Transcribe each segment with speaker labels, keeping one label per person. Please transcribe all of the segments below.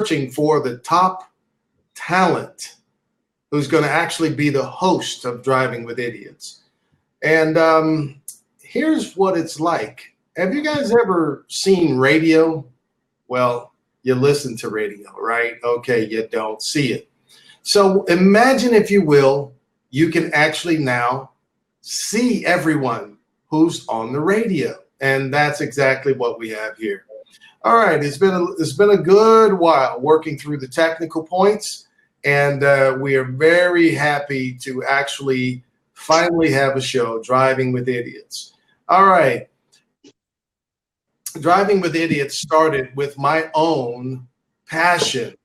Speaker 1: searching for the top talent who's going to actually be the host of Driving with Idiots. And here's what it's like. Have you guys ever seen radio? Well, you listen to radio, right? Okay, you don't see it. So imagine, if you will, you can actually now see everyone who's on the radio. And that's exactly what we have here. All right, it's been a good while working through the technical points, and we are very happy to actually finally have a show, Driving with Idiots. All right. Driving with Idiots started with my own passion.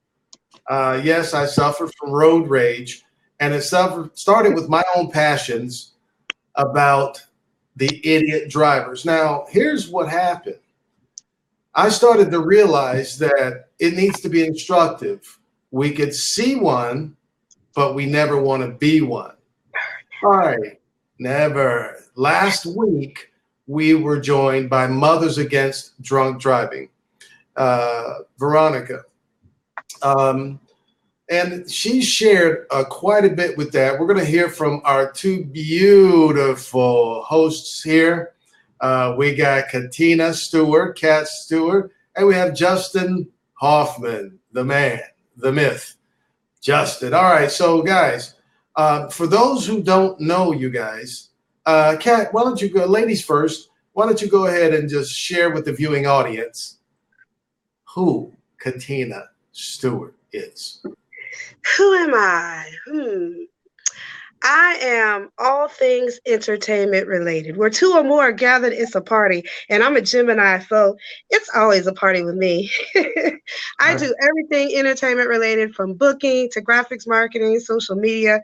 Speaker 1: Yes, I suffer from road rage, and it started with my own passions about the idiot drivers. Now, here's what happened. I started to realize that it needs to be instructive. We could see one, but we never want to be one. All right, never. Last week, we were joined by Mothers Against Drunk Driving, Veronica. And she shared quite a bit with that. We're going to hear from our two beautiful hosts here. We got Katina Stewart, Kat Stewart, and we have Justin Hoffman, the man, the myth, Justin. All right, so guys, for those who don't know you guys, Kat, why don't you go, ladies first, why don't you go ahead and just share with the viewing audience who Katina Stewart is?
Speaker 2: Who am I? I am all things entertainment related. Where two or more are gathered, it's a party. And I'm a Gemini, so it's always a party with me. I do everything entertainment related, from booking to graphics marketing, social media,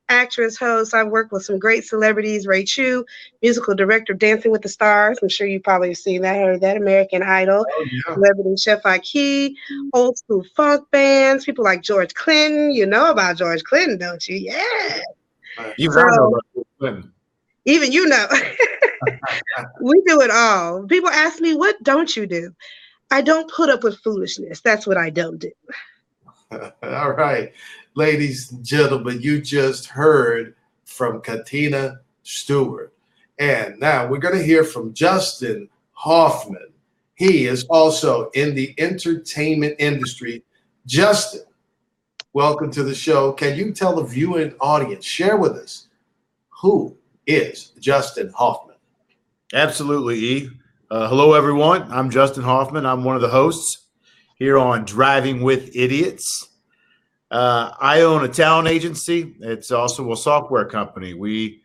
Speaker 2: actress, host. I've worked with some great celebrities: Ray Chu, musical director, Dancing with the Stars. I'm sure you probably have seen that, heard that, American Idol, Celebrity Chef IQ, old school funk bands, people like George Clinton. You know about George Clinton, don't you? Yeah.
Speaker 3: You know about George Clinton.
Speaker 2: Even you know. We do it all. People ask me, what don't you do? I don't put up with foolishness. That's what I don't do.
Speaker 1: All right. Ladies and gentlemen, you just heard from Katina Stewart. And now we're going to hear from Justin Hoffman. He is also in the entertainment industry. Justin, welcome to the show. Can you tell the viewing audience, share with us, who is Justin Hoffman?
Speaker 3: Absolutely, E. Hello, everyone. I'm Justin Hoffman. I'm one of the hosts here on Driving with Idiots. I own a talent agency. It's also a software company. We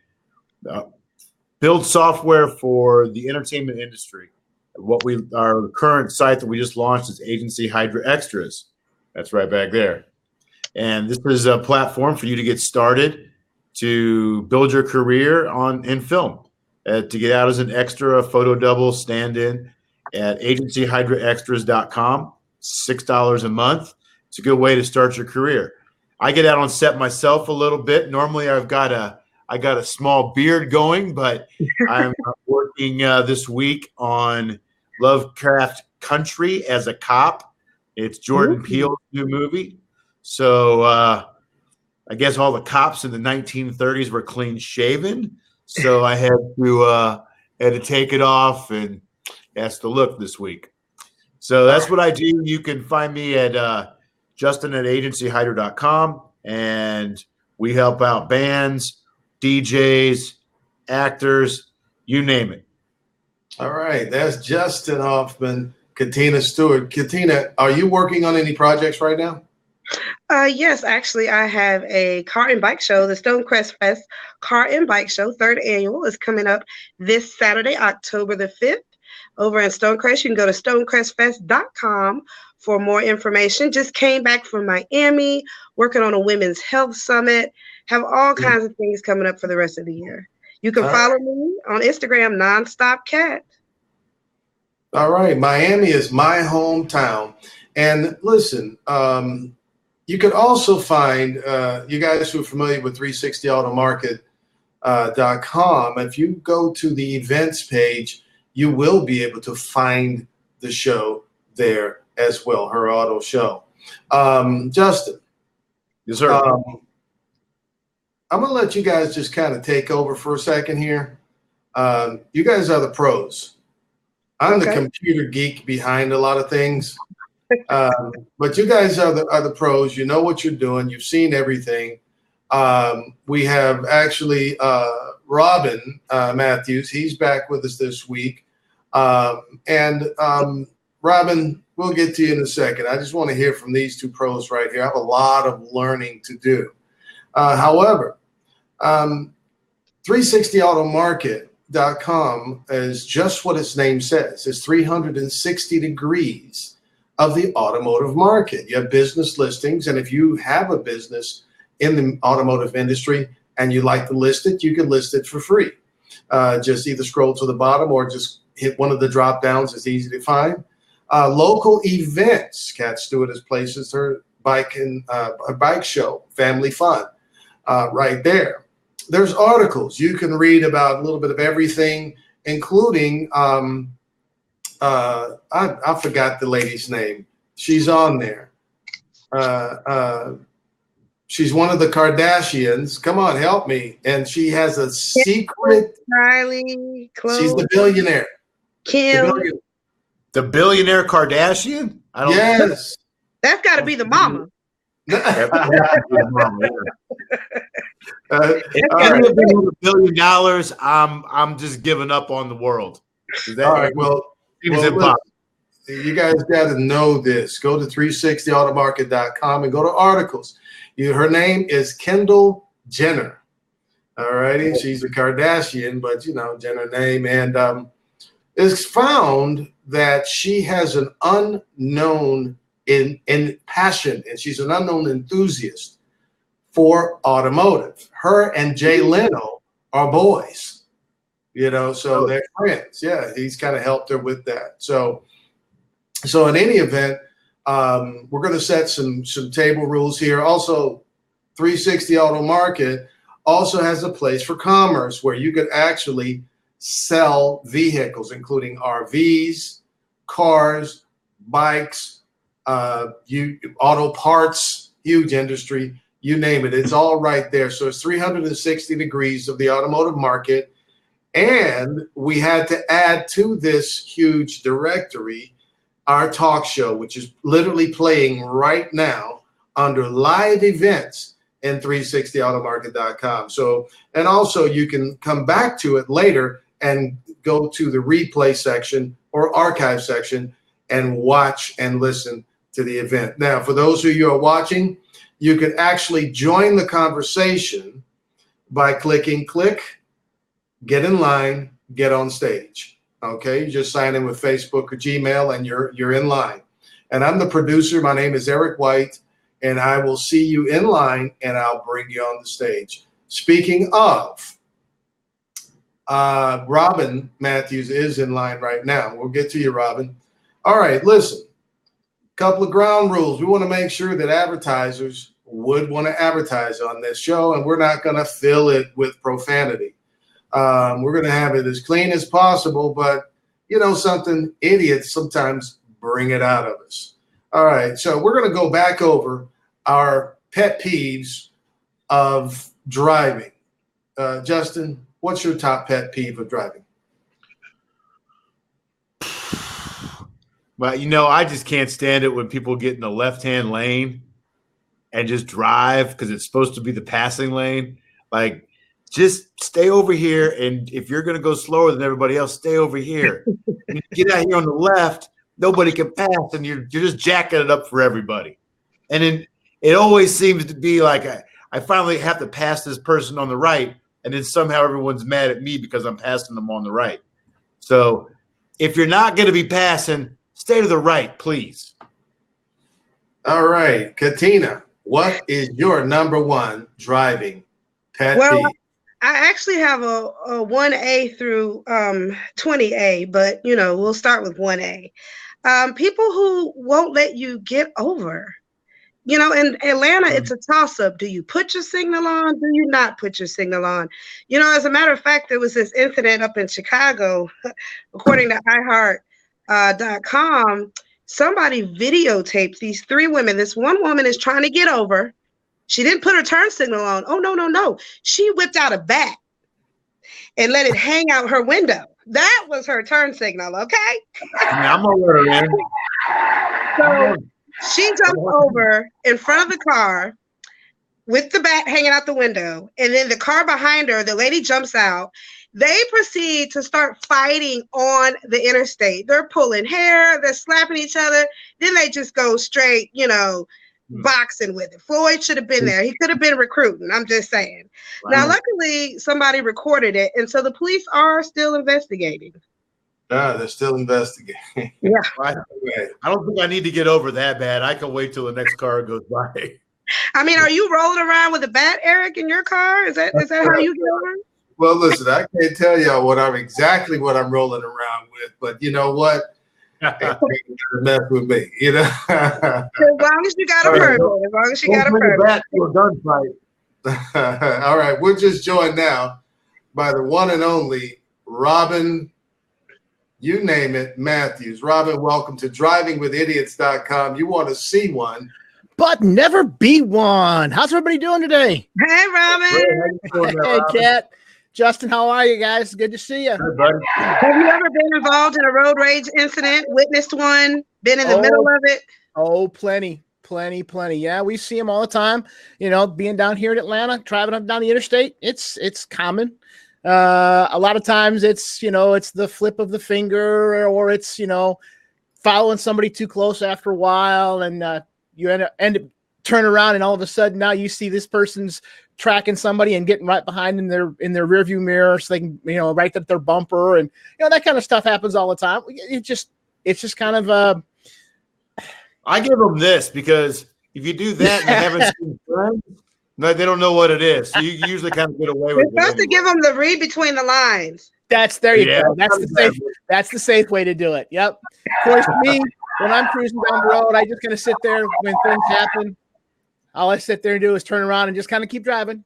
Speaker 3: build software for the entertainment industry. Our current site that we just launched is Agency Hydra Extras. That's right back there. And this is a platform for you to get started, to build your career in film, to get out as an extra, photo double, stand-in at agencyhydraextras.com. $6 a month. It's a good way to start your career. I get out on set myself a little bit. Normally, I got a small beard going, but I'm working this week on Lovecraft Country as a cop. It's Jordan Peele's new movie. So I guess all the cops in the 1930s were clean shaven. So I had to take it off, and that's the look this week. So that's what I do. You can find me at Justin at agencyhydra.com, and we help out bands, DJs, actors, you name it.
Speaker 1: All right, that's Justin Hoffman, Katina Stewart. Katina, are you working on any projects right now?
Speaker 2: Yes, actually, I have a car and bike show. The Stonecrest Fest Car and Bike Show, 3rd annual, is coming up this Saturday, October the 5th. Over in Stonecrest, you can go to stonecrestfest.com for more information. Just came back from Miami, working on a women's health summit. Have all kinds of things coming up for the rest of the year. You can follow me on Instagram, Nonstop Cat.
Speaker 1: All right. Miami is my hometown. And listen, you could also find, you guys who are familiar with 360automarket.com, if you go to the events page, you will be able to find the show there as well, her auto show. Justin.
Speaker 3: Yes, sir.
Speaker 1: I'm going to let you guys just kind of take over for a second here. You guys are the pros. I'm the computer geek behind a lot of things. But you guys are the pros. You know what you're doing. You've seen everything. We have actually Robin Matthews. He's back with us this week. Robin, we'll get to you in a second. I just want to hear from these two pros right here. I have a lot of learning to do. However, 360automarket.com is just what its name says. It's 360 degrees of the automotive market. You have business listings, and if you have a business in the automotive industry and you like to list it, you can list it for free. Just either scroll to the bottom or just hit one of the drop downs. It's easy to find. Local events, Cat Stewart has places her bike show, family fun, right there. There's articles you can read about a little bit of everything, including I forgot the lady's name. She's on there. She's one of the Kardashians. Come on, help me. And she has a secret.
Speaker 2: Riley, Chloe,
Speaker 1: she's the billionaire.
Speaker 2: Kim.
Speaker 3: The billionaire Kardashian? I don't
Speaker 1: Yes.
Speaker 2: That's got to be the mama.
Speaker 3: If $1 billion, I'm just giving up on the world.
Speaker 1: All right. Well, you guys got to know this. Go to 360automarket.com and go to articles. Her name is Kendall Jenner. All righty. She's a Kardashian, but Jenner name. And it's found that she has an unknown in passion, and she's an unknown enthusiast for automotive. Her and Jay Leno are boys, so they're friends. Yeah, he's kind of helped her with that. So in any event, we're going to set some table rules here. Also, 360 Auto Market also has a place for commerce where you could actually sell vehicles, including RVs, cars, bikes, auto parts, huge industry, you name it. It's all right there. So it's 360 degrees of the automotive market. And we had to add to this huge directory our talk show, which is literally playing right now under live events in 360automarket.com. So, and also you can come back to it later and go to the replay section or archive section and watch and listen to the event. Now, for those of you who are watching, you can actually join the conversation by clicking get in line, get on stage. Okay, you just sign in with Facebook or Gmail and you're in line. And I'm the producer. My name is Eric White, and I will see you in line and I'll bring you on the stage. Speaking of, Robin Matthews is in line right now. We'll get to you, Robin. All right, listen. Couple of ground rules. We want to make sure that advertisers would want to advertise on this show, and we're not going to fill it with profanity. We're going to have it as clean as possible, but something, idiots sometimes bring it out of us. All right, so we're going to go back over our pet peeves of driving. Justin, what's your top pet peeve of driving?
Speaker 3: Well, I just can't stand it when people get in the left-hand lane and just drive because it's supposed to be the passing lane. Like, just stay over here, and if you're going to go slower than everybody else, stay over here. When you get out here on the left, nobody can pass, and you're just jacking it up for everybody. And then it always seems to be like I finally have to pass this person on the right, and then somehow everyone's mad at me because I'm passing them on the right. So if you're not going to be passing, stay to the right, please.
Speaker 1: All right, Katina, what is your number one driving pet peeve?
Speaker 2: I actually have a 1A through 20A, but we'll start with 1A. People who won't let you get over. In Atlanta, it's a toss-up. Do you put your signal on? Do you not put your signal on? As a matter of fact, there was this incident up in Chicago, according to iHeart.com. somebody videotaped these three women. This one woman is trying to get over. She didn't put her turn signal on. Oh, no, no, no. She whipped out a bat and let it hang out her window. That was her turn signal, okay?
Speaker 3: I'm gonna let her in.
Speaker 2: So she jumped over in front of the car with the bat hanging out the window. And then the car behind her, the lady jumps out. They proceed to start fighting on the interstate. They're pulling hair, they're slapping each other. Then they just go straight, boxing with it. Floyd should have been there. He could have been recruiting. I'm just saying. Wow. Now, luckily, somebody recorded it. And so the police are still investigating.
Speaker 1: They're still investigating.
Speaker 2: Yeah.
Speaker 3: I don't think I need to get over that bad. I can wait till the next car goes by.
Speaker 2: I mean, are you rolling around with a bat, Eric, in your car? Is that how you get over?
Speaker 1: Well, listen, I can't tell y'all what I'm rolling around with, but you know what? Mess with me, As
Speaker 2: long as you got a permit. As long as you got a permit.
Speaker 1: Gunfight. All right, we're just joined now by the one and only Robin, you name it, Matthews. Robin, welcome to drivingwithidiots.com. You want to see one,
Speaker 4: but never be one. How's everybody doing today?
Speaker 2: Hey, Robin.
Speaker 4: Hey, Kat. Justin, how are you guys? Good to see you.
Speaker 3: Hey, buddy.
Speaker 2: Have you ever been involved in a road rage incident, witnessed one, been in the middle of it?
Speaker 4: Oh, plenty. Yeah, we see them all the time. Being down here in Atlanta, driving up down the interstate, it's common. A lot of times it's, it's the flip of the finger, or it's, following somebody too close after a while, and you end up turn around, and all of a sudden now you see this person's tracking somebody and getting right behind in their rearview mirror, so they can, right at their bumper, and that kind of stuff happens all the time. It's just kind of
Speaker 3: I give them this, because if you do that and they haven't seen friends, no, they don't know what it is. So you usually kind of get away with it.
Speaker 2: You're supposed to give them the read between the lines.
Speaker 4: There you go. That's the safe way to do it. Yep. Of course, me, when I'm cruising down the road, I just kind of sit there when things happen. All I sit there and do is turn around and just kind of keep driving.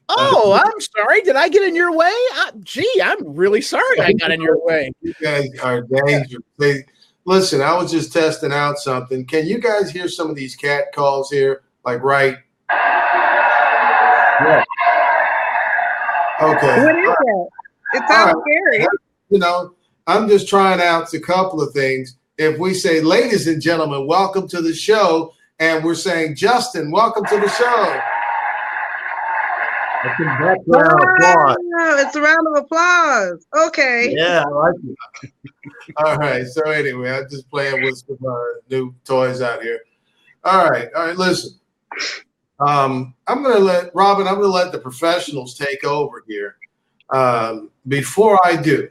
Speaker 4: Oh, I'm sorry. Did I get in your way? I'm really sorry I got in your way.
Speaker 1: You guys are dangerous. Listen, I was just testing out something. Can you guys hear some of these cat calls here? Like, right?
Speaker 3: Yeah.
Speaker 1: Okay.
Speaker 2: What is that? It sounds scary.
Speaker 1: I'm just trying out a couple of things. If we say, ladies and gentlemen, welcome to the show, and we're saying, Justin, welcome to the show.
Speaker 3: That's a background applause.
Speaker 2: It's a round of applause. Okay.
Speaker 3: Yeah, I like it.
Speaker 1: All right. So anyway, I'm just playing with some new toys out here. All right. Listen, I'm going to let the professionals take over here. Before I do,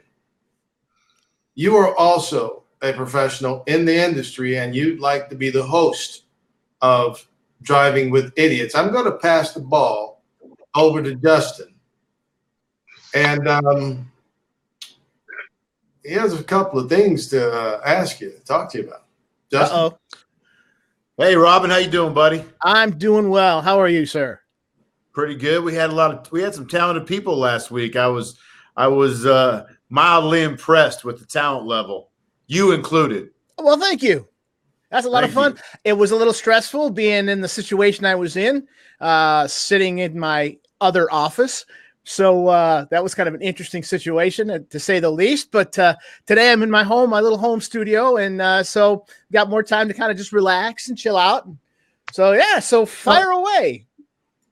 Speaker 1: you are also a professional in the industry, and you'd like to be the host of Driving with Idiots. I'm going to pass the ball over to Justin, and he has a couple of things to talk to you about. Justin.
Speaker 4: Uh-oh.
Speaker 3: Hey, Robin, how you doing, buddy?
Speaker 4: I'm doing well. How are you, sir?
Speaker 3: Pretty good. We had some talented people last week. I was mildly impressed with the talent level, you included.
Speaker 4: Well, thank you. That's a lot of fun. It was a little stressful being in the situation I was in, sitting in my other office. So that was kind of an interesting situation, to say the least. But today I'm in my little home studio, and so got more time to kind of just relax and chill out. So yeah, so fire away.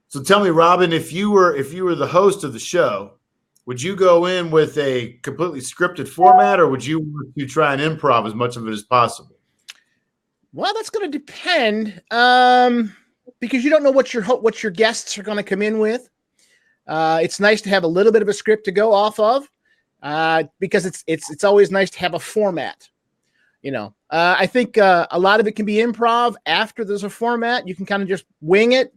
Speaker 3: So tell me, Robin, if you were the host of the show, would you go in with a completely scripted format, or would you want to try and improv as much of it as possible?
Speaker 4: Well, that's going to depend, because you don't know what your guests are going to come in with. It's nice to have a little bit of a script to go off of, because it's always nice to have a format. I think a lot of it can be improv. After there's a format, you can kind of just wing it,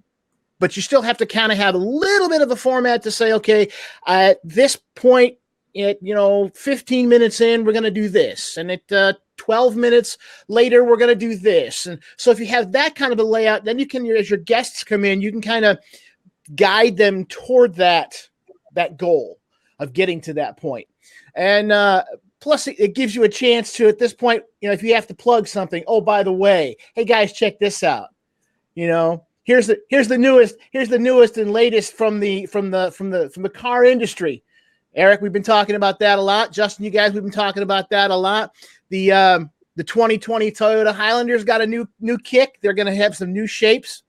Speaker 4: but you still have to kind of have a little bit of a format to say, okay, at this point, 15 minutes in, we're going to do this, and at 12 minutes later, we're going to do this. And so if you have that kind of a layout, then you can, as your guests come in, you can kind of guide them toward that goal of getting to that point. And Plus, it gives you a chance to, at this point, if you have to plug something, oh, by the way, hey guys, check this out. Here's the newest and latest from the car industry. Eric, we've been talking about that a lot. Justin, you guys, we've been talking about that a lot. The 2020 Toyota Highlander's got a new kick. They're going to have some new shapes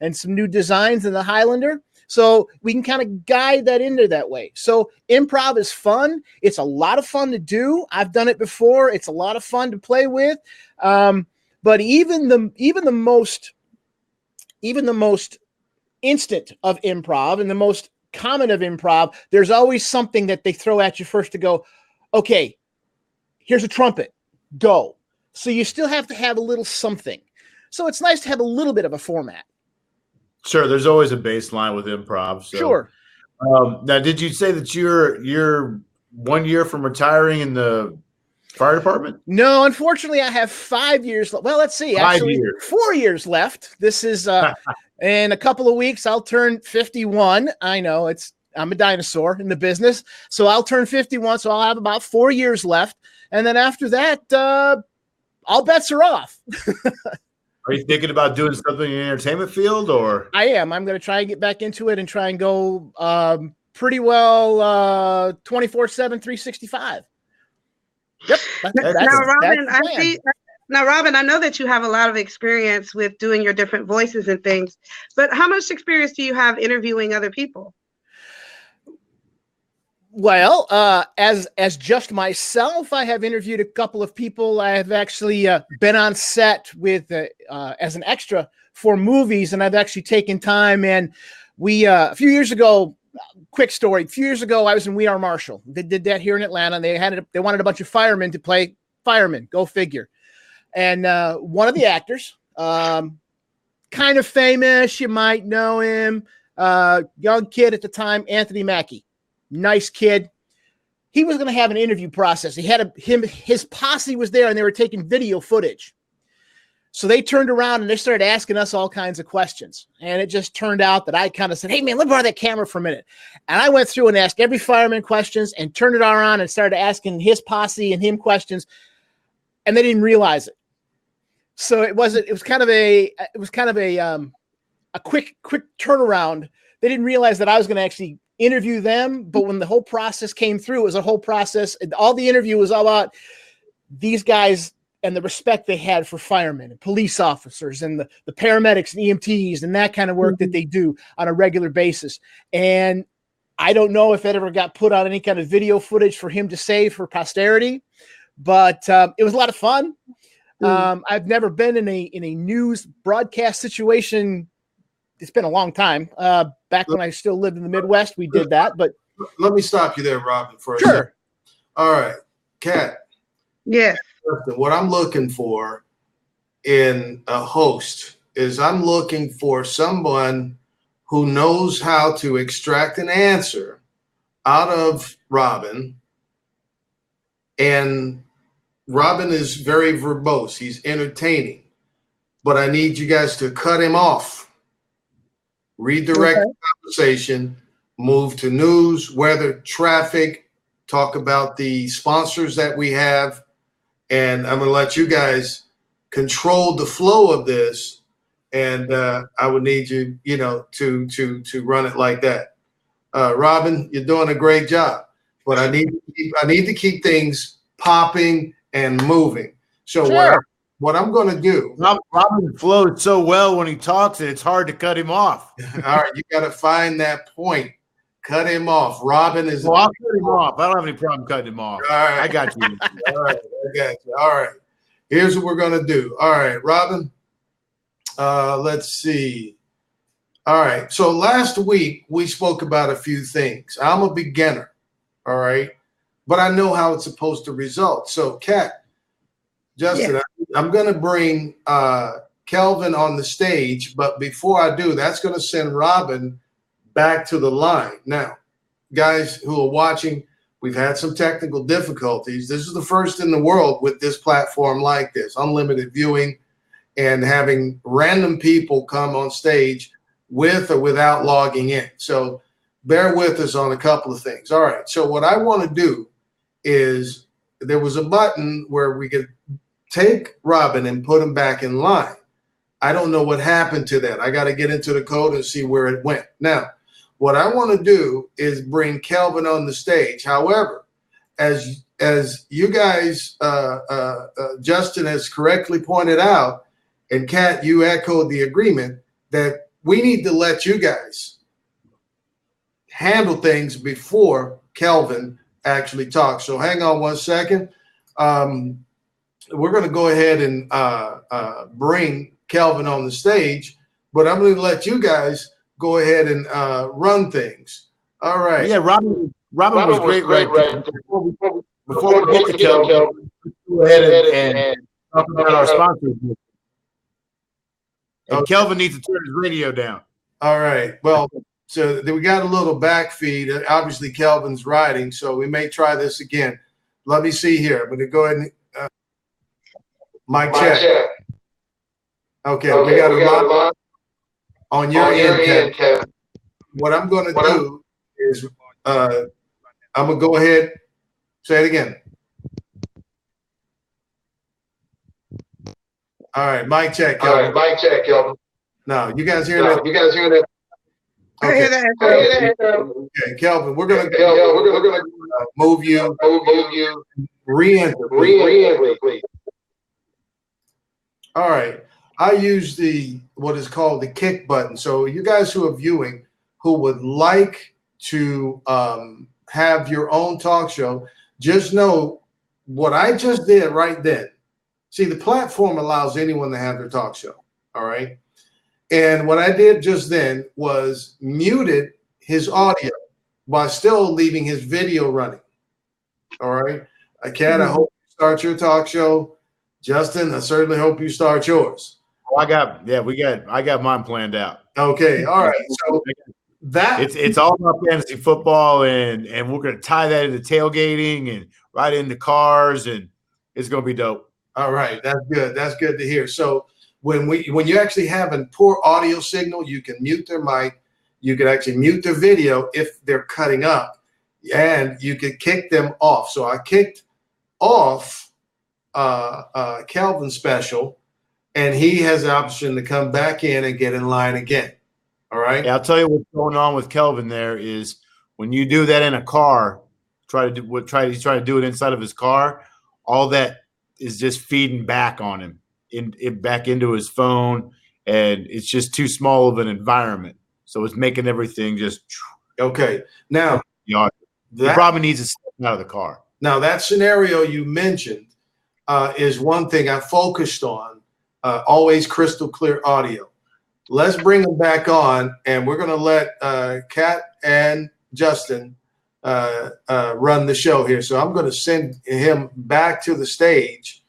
Speaker 4: and some new designs in the Highlander. So we can kind of guide that into that way. So improv is fun. It's a lot of fun to do. I've done it before. It's a lot of fun to play with. But even the most instant of improv and the most common of improv, there's always something that they throw at you first to go, okay, here's a trumpet, go. So you still have to have a little something. So it's nice to have a little bit of a format.
Speaker 3: Sure, there's always a baseline with improv. So.
Speaker 4: Sure.
Speaker 3: Now, did you say that you're 1 year from retiring in the fire department?
Speaker 4: No, unfortunately, I have 5 years. Well, let's see.
Speaker 3: 5 years.
Speaker 4: 4 years left. This is in a couple of weeks. I'll turn 51. I know I'm a dinosaur in the business, so I'll turn 51. So I'll have about 4 years left, and then after that, all bets are off.
Speaker 3: Are you thinking about doing something in the entertainment field, or?
Speaker 4: I am. I'm going to try and get back into it and try and go pretty well 24/7, 365. Yep.
Speaker 2: Now, Robin, I know that you have a lot of experience with doing your different voices and things, but how much experience do you have interviewing other people?
Speaker 4: Well, as just myself, I have interviewed a couple of people. I have actually been on set with as an extra for movies, and I've actually taken time. And we a few years ago, quick story. A few years ago, I was in We Are Marshall. They did that here in Atlanta. They wanted a bunch of firemen to play firemen. Go figure. And one of the actors, kind of famous, you might know him, young kid at the time, Anthony Mackie. Nice kid. He was going to have an interview process. He had his posse was there, and they were taking video footage. So they turned around and they started asking us all kinds of questions. And it just turned out that I kind of said, hey man, let me borrow that camera for a minute. And I went through and asked every fireman questions and turned it around and started asking his posse and him questions. And they didn't realize it. So it was kind of a quick turnaround. They didn't realize that I was going to actually interview them, but when the whole process came through, it was a whole process. All the interview was all about these guys and the respect they had for firemen and police officers and the paramedics and EMTs and that kind of work that they do on a regular basis. And I don't know if it ever got put on any kind of video footage for him to save for posterity, but it was a lot of fun. I've never been in a news broadcast situation. It's been a long time. Back when I still lived in the Midwest, we did that. But
Speaker 1: let me stop you there, Robin, for a
Speaker 4: sure.
Speaker 1: second. All right, Kat.
Speaker 2: Yes.
Speaker 1: What I'm looking for in a host is I'm looking for someone who knows how to extract an answer out of Robin. And Robin is very verbose. He's entertaining. But I need you guys to cut him off. Redirect the conversation, move to news, weather, traffic, talk about the sponsors that we have. And I'm going to let you guys control the flow of this. And I would need you, to run it like that. Robin, you're doing a great job, but I need to keep things popping and moving. So
Speaker 4: sure.
Speaker 1: What I'm going to do.
Speaker 3: Robin flows so well when he talks that it's hard to cut him off.
Speaker 1: All right, you got to find that point. Cut him off. Robin is.
Speaker 3: Well, I'll cut him off. I don't have any problem cutting him off.
Speaker 1: All right,
Speaker 3: I got you.
Speaker 1: All right, I got you. All right, here's what we're going to do. All right, Robin. Let's see. All right, so last week we spoke about a few things. I'm a beginner. All right, but I know how it's supposed to result. So, Kat. Justin, yeah. I'm going to bring Kelvin on the stage, but before I do, that's going to send Robin back to the line. Now, guys who are watching, we've had some technical difficulties. This is the first in the world with this platform like this, unlimited viewing and having random people come on stage with or without logging in. So bear with us on a couple of things. All right, so what I want to do is there was a button where we could take Robin and put him back in line. I don't know what happened to that. I got to get into the code and see where it went. Now, what I want to do is bring Kelvin on the stage. However, as you guys, Justin has correctly pointed out, and Kat, you echoed the agreement that we need to let you guys handle things before Kelvin actually talks. So hang on one second. We're going to go ahead and bring Kelvin on the stage, but I'm going to let you guys go ahead and run things. All right.
Speaker 3: Yeah, Robin was great. Right. Before we get to Kelvin, let's go ahead and talk about our sponsors. And Kelvin needs to turn his radio down.
Speaker 1: All right. Well, so we got a little back feed. Obviously, Kelvin's riding, so we may try this again. Let me see here. I'm going to go ahead and mic check. Okay, we got a lot on your end, Kev. What I'm going to do is I'm going to go ahead. Say it again. All right, mic check, Kelvin. No, you guys hear that? Okay.
Speaker 2: I hear that.
Speaker 1: Okay, Kelvin, we're gonna move you re-enter, please. All right. I use what is called the kick button. So you guys who are viewing who would like to have your own talk show, just know what I just did right then. See, the platform allows anyone to have their talk show. All right. And what I did just then was muted his audio while still leaving his video running. All right. Kat, I hope you start your talk show. Justin, I certainly hope you start yours.
Speaker 3: I got mine planned out.
Speaker 1: Okay. All right. So
Speaker 3: it's all about fantasy football, and we're going to tie that into tailgating and right into cars, and it's going to be dope.
Speaker 1: All right. That's good. That's good to hear. So when you actually have a poor audio signal, you can mute their mic. You can actually mute their video if they're cutting up, and you can kick them off. So I kicked off Kelvin's special, and he has the option to come back in and get in line again. All right.
Speaker 3: Yeah, I'll tell you what's going on with Kelvin. There is when you do that in a car, he's trying to do it inside of his car. All that is just feeding back on him, back into his phone, and it's just too small of an environment. So it's making everything just
Speaker 1: okay. Now
Speaker 3: he probably needs to step out of the car.
Speaker 1: Now that scenario you mentioned is one thing I focused on. Always crystal clear audio. Let's bring them back on, and we're going to let Kat and Justin run the show here. So I'm going to send him back to the stage,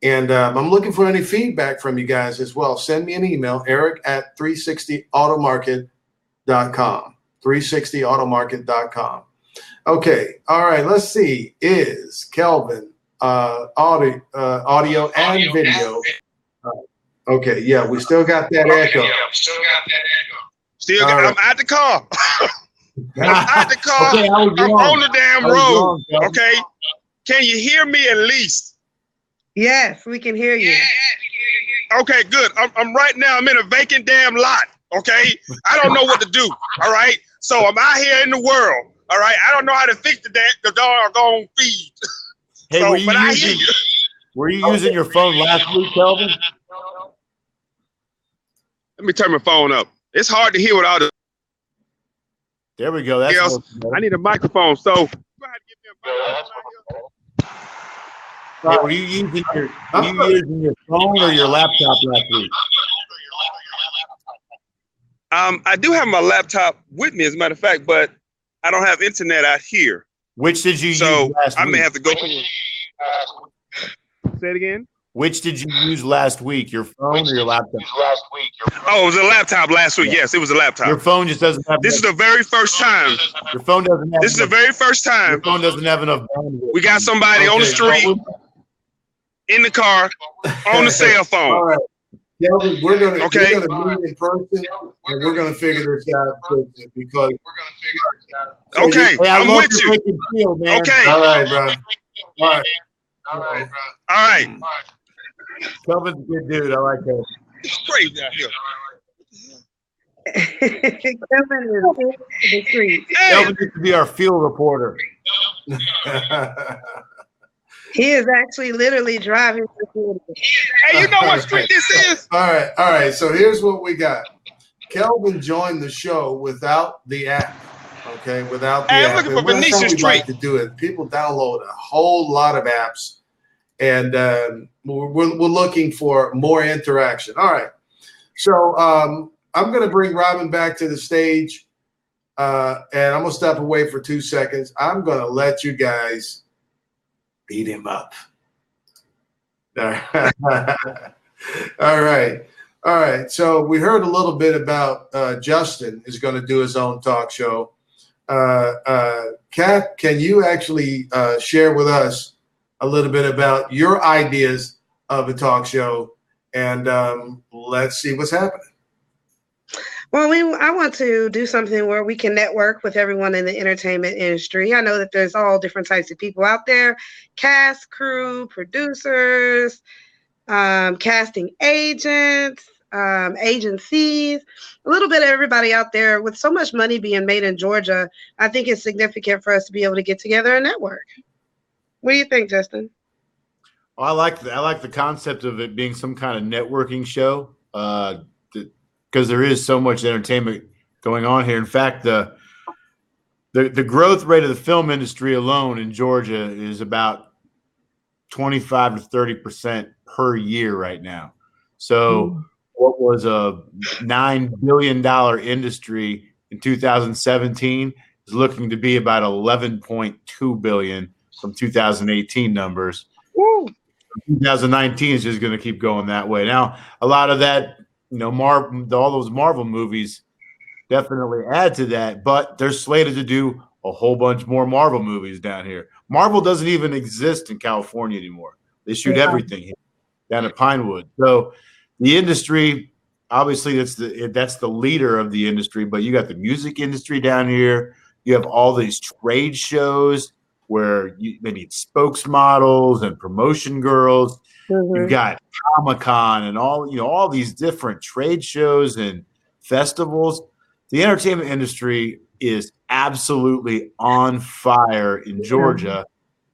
Speaker 1: and I'm looking for any feedback from you guys as well. Send me an email, eric@360automarket.com, 360automarket.com. Okay. All right. Let's see. Is Kelvin audio and video? Okay, yeah, we still got that echo.
Speaker 5: I'm at the car. I'm at the car. Okay, I'm on the damn road. Okay. Can you hear me at least?
Speaker 2: Yes, we can hear you.
Speaker 5: Okay, good. I'm right now. I'm in a vacant damn lot. Okay. I don't know what to do. All right. So I'm out here in the world. All right. I don't know how to fix the doggone feed.
Speaker 3: Hey,
Speaker 5: so,
Speaker 3: were you using your phone last week, Kelvin?
Speaker 5: Let me turn my phone up. It's hard to hear without it.
Speaker 3: There we go. That's
Speaker 5: I need a microphone. So go ahead and give me a microphone.
Speaker 3: Hey, were you using your phone or your laptop last week?
Speaker 5: I do have my laptop with me, as a matter of fact, but I don't have internet out here.
Speaker 3: Which did you use last week?
Speaker 5: I may have to go. Say it again.
Speaker 3: Which did you use last week, your phone or your laptop?
Speaker 5: Oh, it was a laptop last week. Yeah. Yes, it was a laptop.
Speaker 3: Your phone just doesn't have.
Speaker 5: This is the very first time.
Speaker 3: Your phone doesn't have.
Speaker 5: This is the very first time.
Speaker 3: Your phone doesn't have enough bandwidth.
Speaker 5: We got somebody on the street, in the car, on the cell phone.
Speaker 1: All right. Yeah, we're gonna meet in person, and we're gonna figure this out because
Speaker 5: okay, I'm with you.
Speaker 3: Field, man.
Speaker 5: Okay.
Speaker 1: All right, bro. All right.
Speaker 5: All right.
Speaker 3: Kelvin's a good dude. I like that.
Speaker 5: It's crazy out here.
Speaker 2: Kevin is in the street.
Speaker 5: Hey,
Speaker 3: Kelvin used to be our field reporter.
Speaker 2: He is actually literally driving the theater.
Speaker 5: hey, you know what street this is?
Speaker 1: All right. So here's what we got. Kelvin joined the show without the app. Okay, without the
Speaker 5: Hey, I'm
Speaker 1: app.
Speaker 5: looking for
Speaker 1: And that's how
Speaker 5: Venetian
Speaker 1: we like
Speaker 5: Street.
Speaker 1: to do it. People download a whole lot of apps, and we're looking for more interaction. All right. So I'm going to bring Robin back to the stage, and I'm going to step away for 2 seconds. I'm going to let you guys beat him up. All right. All right. So we heard a little bit about Justin is going to do his own talk show. Kat, can you actually share with us a little bit about your ideas of a talk show? And let's see what's happening.
Speaker 2: Well, I want to do something where we can network with everyone in the entertainment industry. I know that there's all different types of people out there, cast, crew, producers, casting agents, agencies, a little bit of everybody out there. With so much money being made in Georgia, I think it's significant for us to be able to get together and network. What do you think, Justin?
Speaker 3: Well, I like the concept of it being some kind of networking show, because there is so much entertainment going on here. In fact, the growth rate of the film industry alone in Georgia is about 25 to 30% per year right now. So what was a $9 billion industry in 2017 is looking to be about 11.2 billion from 2018 numbers.
Speaker 2: Woo.
Speaker 3: 2019 is just going to keep going that way. Now, a lot of that, all those Marvel movies definitely add to that, but they're slated to do a whole bunch more Marvel movies down here. Marvel doesn't even exist in California anymore. They shoot everything here down at Pinewood. So the industry, obviously, that's the leader of the industry, but you got the music industry down here. You have all these trade shows where they need spokesmodels and promotion girls. You've got Comic-Con and all these different trade shows and festivals. The entertainment industry is absolutely on fire in Georgia,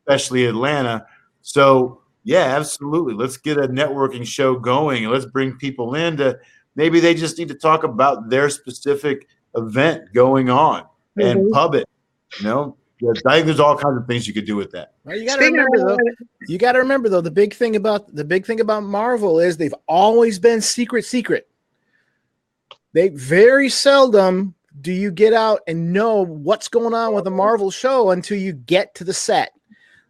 Speaker 3: especially Atlanta. So, yeah, absolutely. Let's get a networking show going and let's bring people in to maybe they just need to talk about their specific event going on and pub it, I think there's all kinds of things you could do with that.
Speaker 4: Well, you got to remember though, the big thing about Marvel is they've always been secret. They very seldom do you get out and know what's going on with a Marvel show until you get to the set.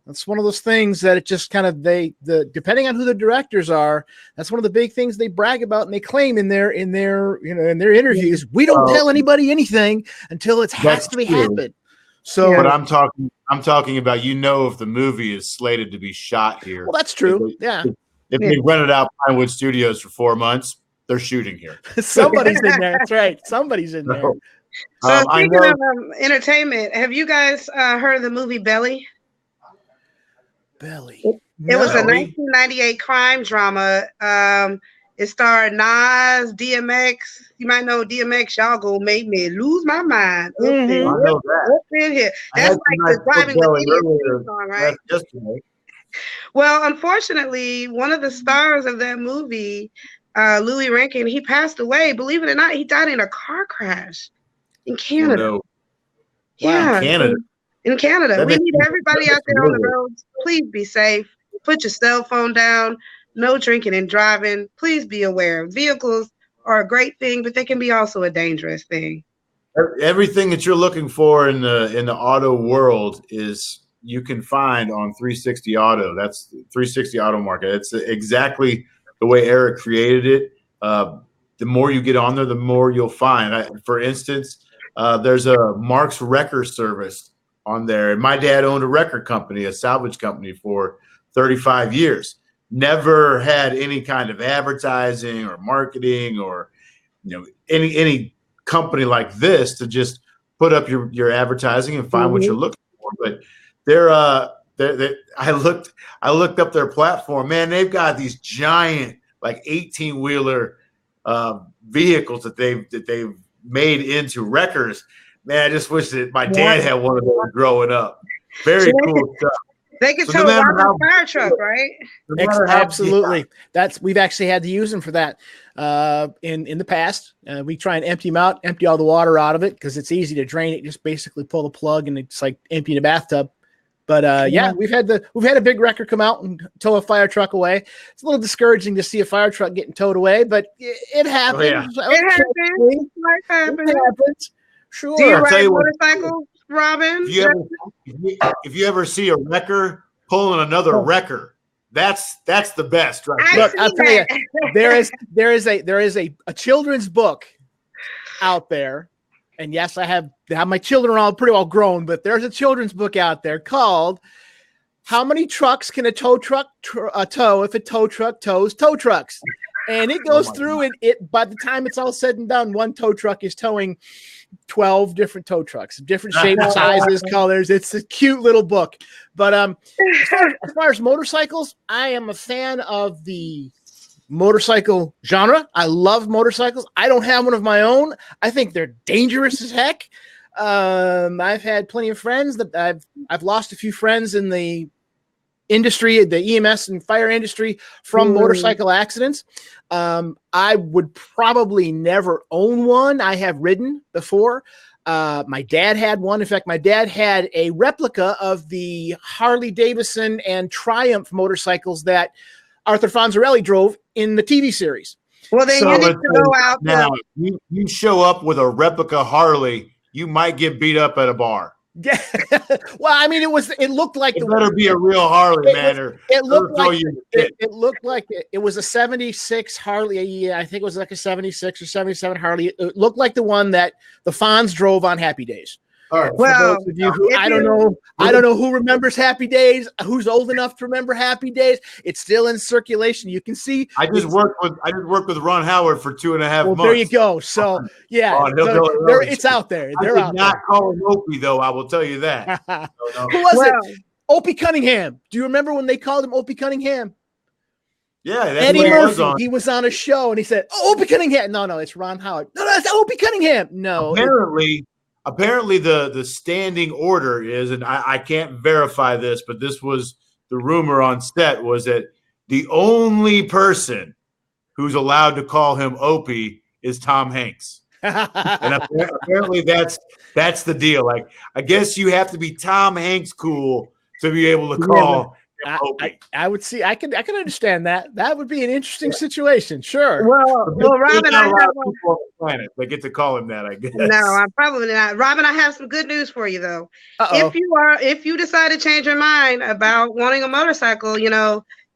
Speaker 4: That's one of those things that it just kind of depending on who the directors are, that's one of the big things they brag about and they claim in their interviews. We don't tell anybody anything until it has to be happened. So,
Speaker 3: but I'm talking about if the movie is slated to be shot here.
Speaker 4: Well, that's true.
Speaker 3: If they rented out Pinewood Studios for 4 months, they're shooting here.
Speaker 4: Somebody's in there. That's right. Somebody's in there.
Speaker 2: So speaking of entertainment, have you guys heard of the movie Belly?
Speaker 4: Belly.
Speaker 2: It was a 1998 crime drama. It starred Nas, DMX. You might know DMX. Y'all gonna make me lose my mind.
Speaker 3: I know that.
Speaker 2: What's in here? That's like the driving the song, right?
Speaker 3: Yesterday.
Speaker 2: Well, unfortunately, one of the stars of that movie, Louis Rankin, he passed away. Believe it or not, he died in a car crash in Canada.
Speaker 3: Wow,
Speaker 2: yeah,
Speaker 3: Canada.
Speaker 2: In Canada. We need everybody out there on the roads. Please be safe. Put your cell phone down. No drinking and driving. Please be aware. Vehicles are a great thing, but they can be also a dangerous thing.
Speaker 3: Everything that you're looking for in the auto world is you can find on 360 Auto. That's 360 Auto Market. It's exactly the way Eric created it. The more you get on there, the more you'll find. For instance, there's a Mark's Wrecker service on there. And my dad owned a record company, a salvage company, for 35 years. Never had any kind of advertising or marketing or any company like this to just put up your advertising and find what you're looking for. But I looked up their platform. Man, they've got these giant, like 18-wheeler vehicles that they've made into wreckers. Man, I just wish that my dad had one of those growing up. Very cool stuff.
Speaker 2: They can
Speaker 3: So
Speaker 2: tow
Speaker 3: no matter
Speaker 2: Robin's
Speaker 3: how-
Speaker 2: fire truck, right?
Speaker 3: No matter how-
Speaker 4: Absolutely. We've actually had to use them for that in the past. We try and empty them out, empty all the water out of it because it's easy to drain it. Just basically pull the plug and it's like emptying a bathtub. But yeah, we've had a big wrecker come out and tow a fire truck away. It's a little discouraging to see a fire truck getting towed away, but it happens.
Speaker 3: Oh, yeah.
Speaker 2: It happens. Life happens.
Speaker 4: It happens. Sure.
Speaker 2: Do you
Speaker 3: I'll tell
Speaker 2: ride
Speaker 3: you what-
Speaker 2: motorcycles, Robin?
Speaker 3: If you ever see a wrecker pulling another wrecker, that's the best, right?
Speaker 2: I
Speaker 3: there.
Speaker 4: Look,
Speaker 2: see
Speaker 4: I'll tell you,
Speaker 2: that.
Speaker 4: there is a children's book out there, and yes, I have my children are all pretty well grown, but there's a children's book out there called "How Many Trucks Can a Tow Truck Tow If a Tow Truck Tows Tow Trucks?" And it goes through it. By the time it's all said and done, one tow truck is towing 12 different tow trucks, different shapes, sizes, colors. It's a cute little book. But as far as motorcycles, I am a fan of the motorcycle genre. I love motorcycles. I don't have one of my own. I think they're dangerous as heck. I've had plenty of friends that I've lost a few friends in the industry, the EMS and fire industry, from motorcycle accidents. I would probably never own one. I have ridden before. My dad had one. In fact, my dad had a replica of the Harley Davidson and Triumph motorcycles that Arthur Fonzarelli drove in the TV series.
Speaker 2: Well, then
Speaker 3: So
Speaker 2: you need
Speaker 3: let's
Speaker 2: to go out
Speaker 3: Now,
Speaker 2: to
Speaker 3: you show up with a replica Harley, you might get beat up at a bar.
Speaker 4: Yeah. Well, I mean, it looked like
Speaker 3: It better be a real Harley,
Speaker 4: It
Speaker 3: man. Or
Speaker 4: it looked
Speaker 3: throw
Speaker 4: like
Speaker 3: you in the pit.
Speaker 4: it looked like it was a 76 Harley. Yeah, I think it was like a 76 or 77 Harley. It looked like the one that the Fonz drove on Happy Days.
Speaker 1: All right.
Speaker 4: For
Speaker 2: well.
Speaker 4: those of you who
Speaker 2: if
Speaker 4: I don't know who remembers Happy Days, who's old enough to remember Happy Days. It's still in circulation. You can see.
Speaker 3: I just worked with Ron Howard for 2.5
Speaker 4: Well,
Speaker 3: months.
Speaker 4: there you go. So yeah,
Speaker 3: Oh, he'll
Speaker 4: so
Speaker 3: go
Speaker 4: there-
Speaker 3: early.
Speaker 4: it's out there.
Speaker 3: I
Speaker 4: They're
Speaker 3: did
Speaker 4: out
Speaker 3: not call him Opie, though. I will tell you that.
Speaker 4: there.
Speaker 3: No.
Speaker 4: Who was
Speaker 2: Well,
Speaker 4: it? Opie Cunningham. Do you remember when they called him Opie Cunningham?
Speaker 3: Yeah, that's
Speaker 4: Eddie
Speaker 3: what he was
Speaker 4: Murphy.
Speaker 3: on.
Speaker 4: He was on a show and he said, "Oh, Opie Cunningham." No, it's Ron Howard. No, it's Opie Cunningham. No,
Speaker 3: Apparently, the standing order is, and I can't verify this, but this was the rumor on set, was that the only person who's allowed to call him Opie is Tom Hanks. And apparently that's the deal. Like, I guess you have to be Tom Hanks cool to be able to call him Opie.
Speaker 4: I would see. I can understand that. That would be an interesting situation. Sure.
Speaker 2: well,
Speaker 3: There's
Speaker 2: Robin,
Speaker 3: not
Speaker 2: I
Speaker 3: a lot
Speaker 2: have
Speaker 3: of people on the planet that get to call him that, I guess.
Speaker 2: no, I'm probably not. Robin, I have some good news for you though.
Speaker 4: Uh-oh.
Speaker 2: If you decide to change your mind about wanting a motorcycle,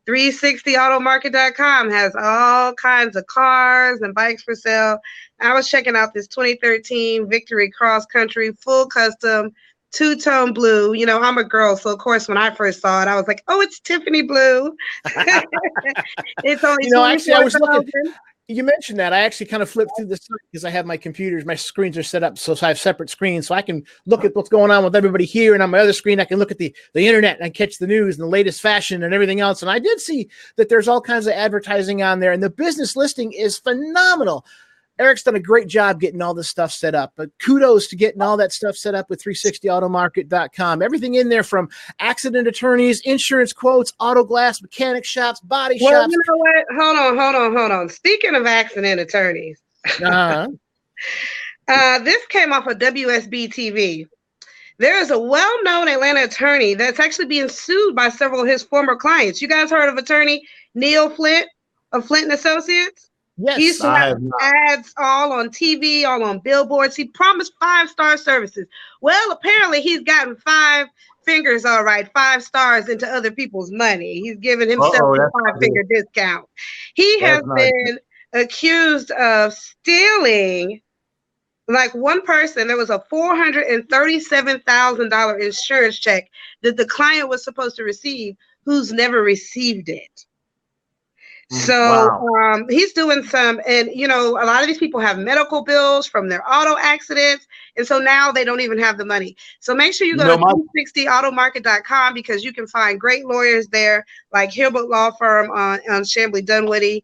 Speaker 2: 360automarket.com has all kinds of cars and bikes for sale. I was checking out this 2013 Victory Cross Country full custom two-tone blue. I'm a girl, so of course when I first saw it, I was like, "Oh, it's Tiffany blue." It's only
Speaker 4: Actually, I was looking.
Speaker 2: $24,000.
Speaker 4: You mentioned that. I actually kind of flipped through the site because I have my computers. My screens are set up so I have separate screens, so I can look at what's going on with everybody here, and on my other screen, I can look at the internet and I catch the news and the latest fashion and everything else. And I did see that there's all kinds of advertising on there, and the business listing is phenomenal. Eric's done a great job getting all this stuff set up, but kudos to getting all that stuff set up with 360automarket.com. Everything in there from accident attorneys, insurance quotes, auto glass, mechanic shops, body
Speaker 2: Well,
Speaker 4: shops.
Speaker 2: you know what? Hold on. Speaking of accident attorneys,
Speaker 4: Uh-huh.
Speaker 2: this came off of WSB TV. There is a well-known Atlanta attorney that's actually being sued by several of his former clients. You guys heard of attorney Neil Flint of Flint and Associates?
Speaker 4: Yes.
Speaker 2: He used to
Speaker 3: I
Speaker 2: have
Speaker 3: have not.
Speaker 2: ads all on TV, all on billboards. He promised 5-star services. Well, apparently he's gotten 5 fingers, all right, 5 stars into other people's money. He's given himself a
Speaker 3: that's not
Speaker 2: 5-finger discount. He has
Speaker 3: That's not
Speaker 2: been accused of stealing, like one person, there was a $437,000 insurance check that the client was supposed to receive, who's never received it. So
Speaker 3: Wow.
Speaker 2: he's doing some, and you know, a lot of these people have medical bills from their auto accidents, and so now they don't even have the money. So make sure you
Speaker 3: You
Speaker 2: go
Speaker 3: know,
Speaker 2: to 360automarket.com because you can find great lawyers there, like Hilbert Law Firm on Chamblee Dunwoody.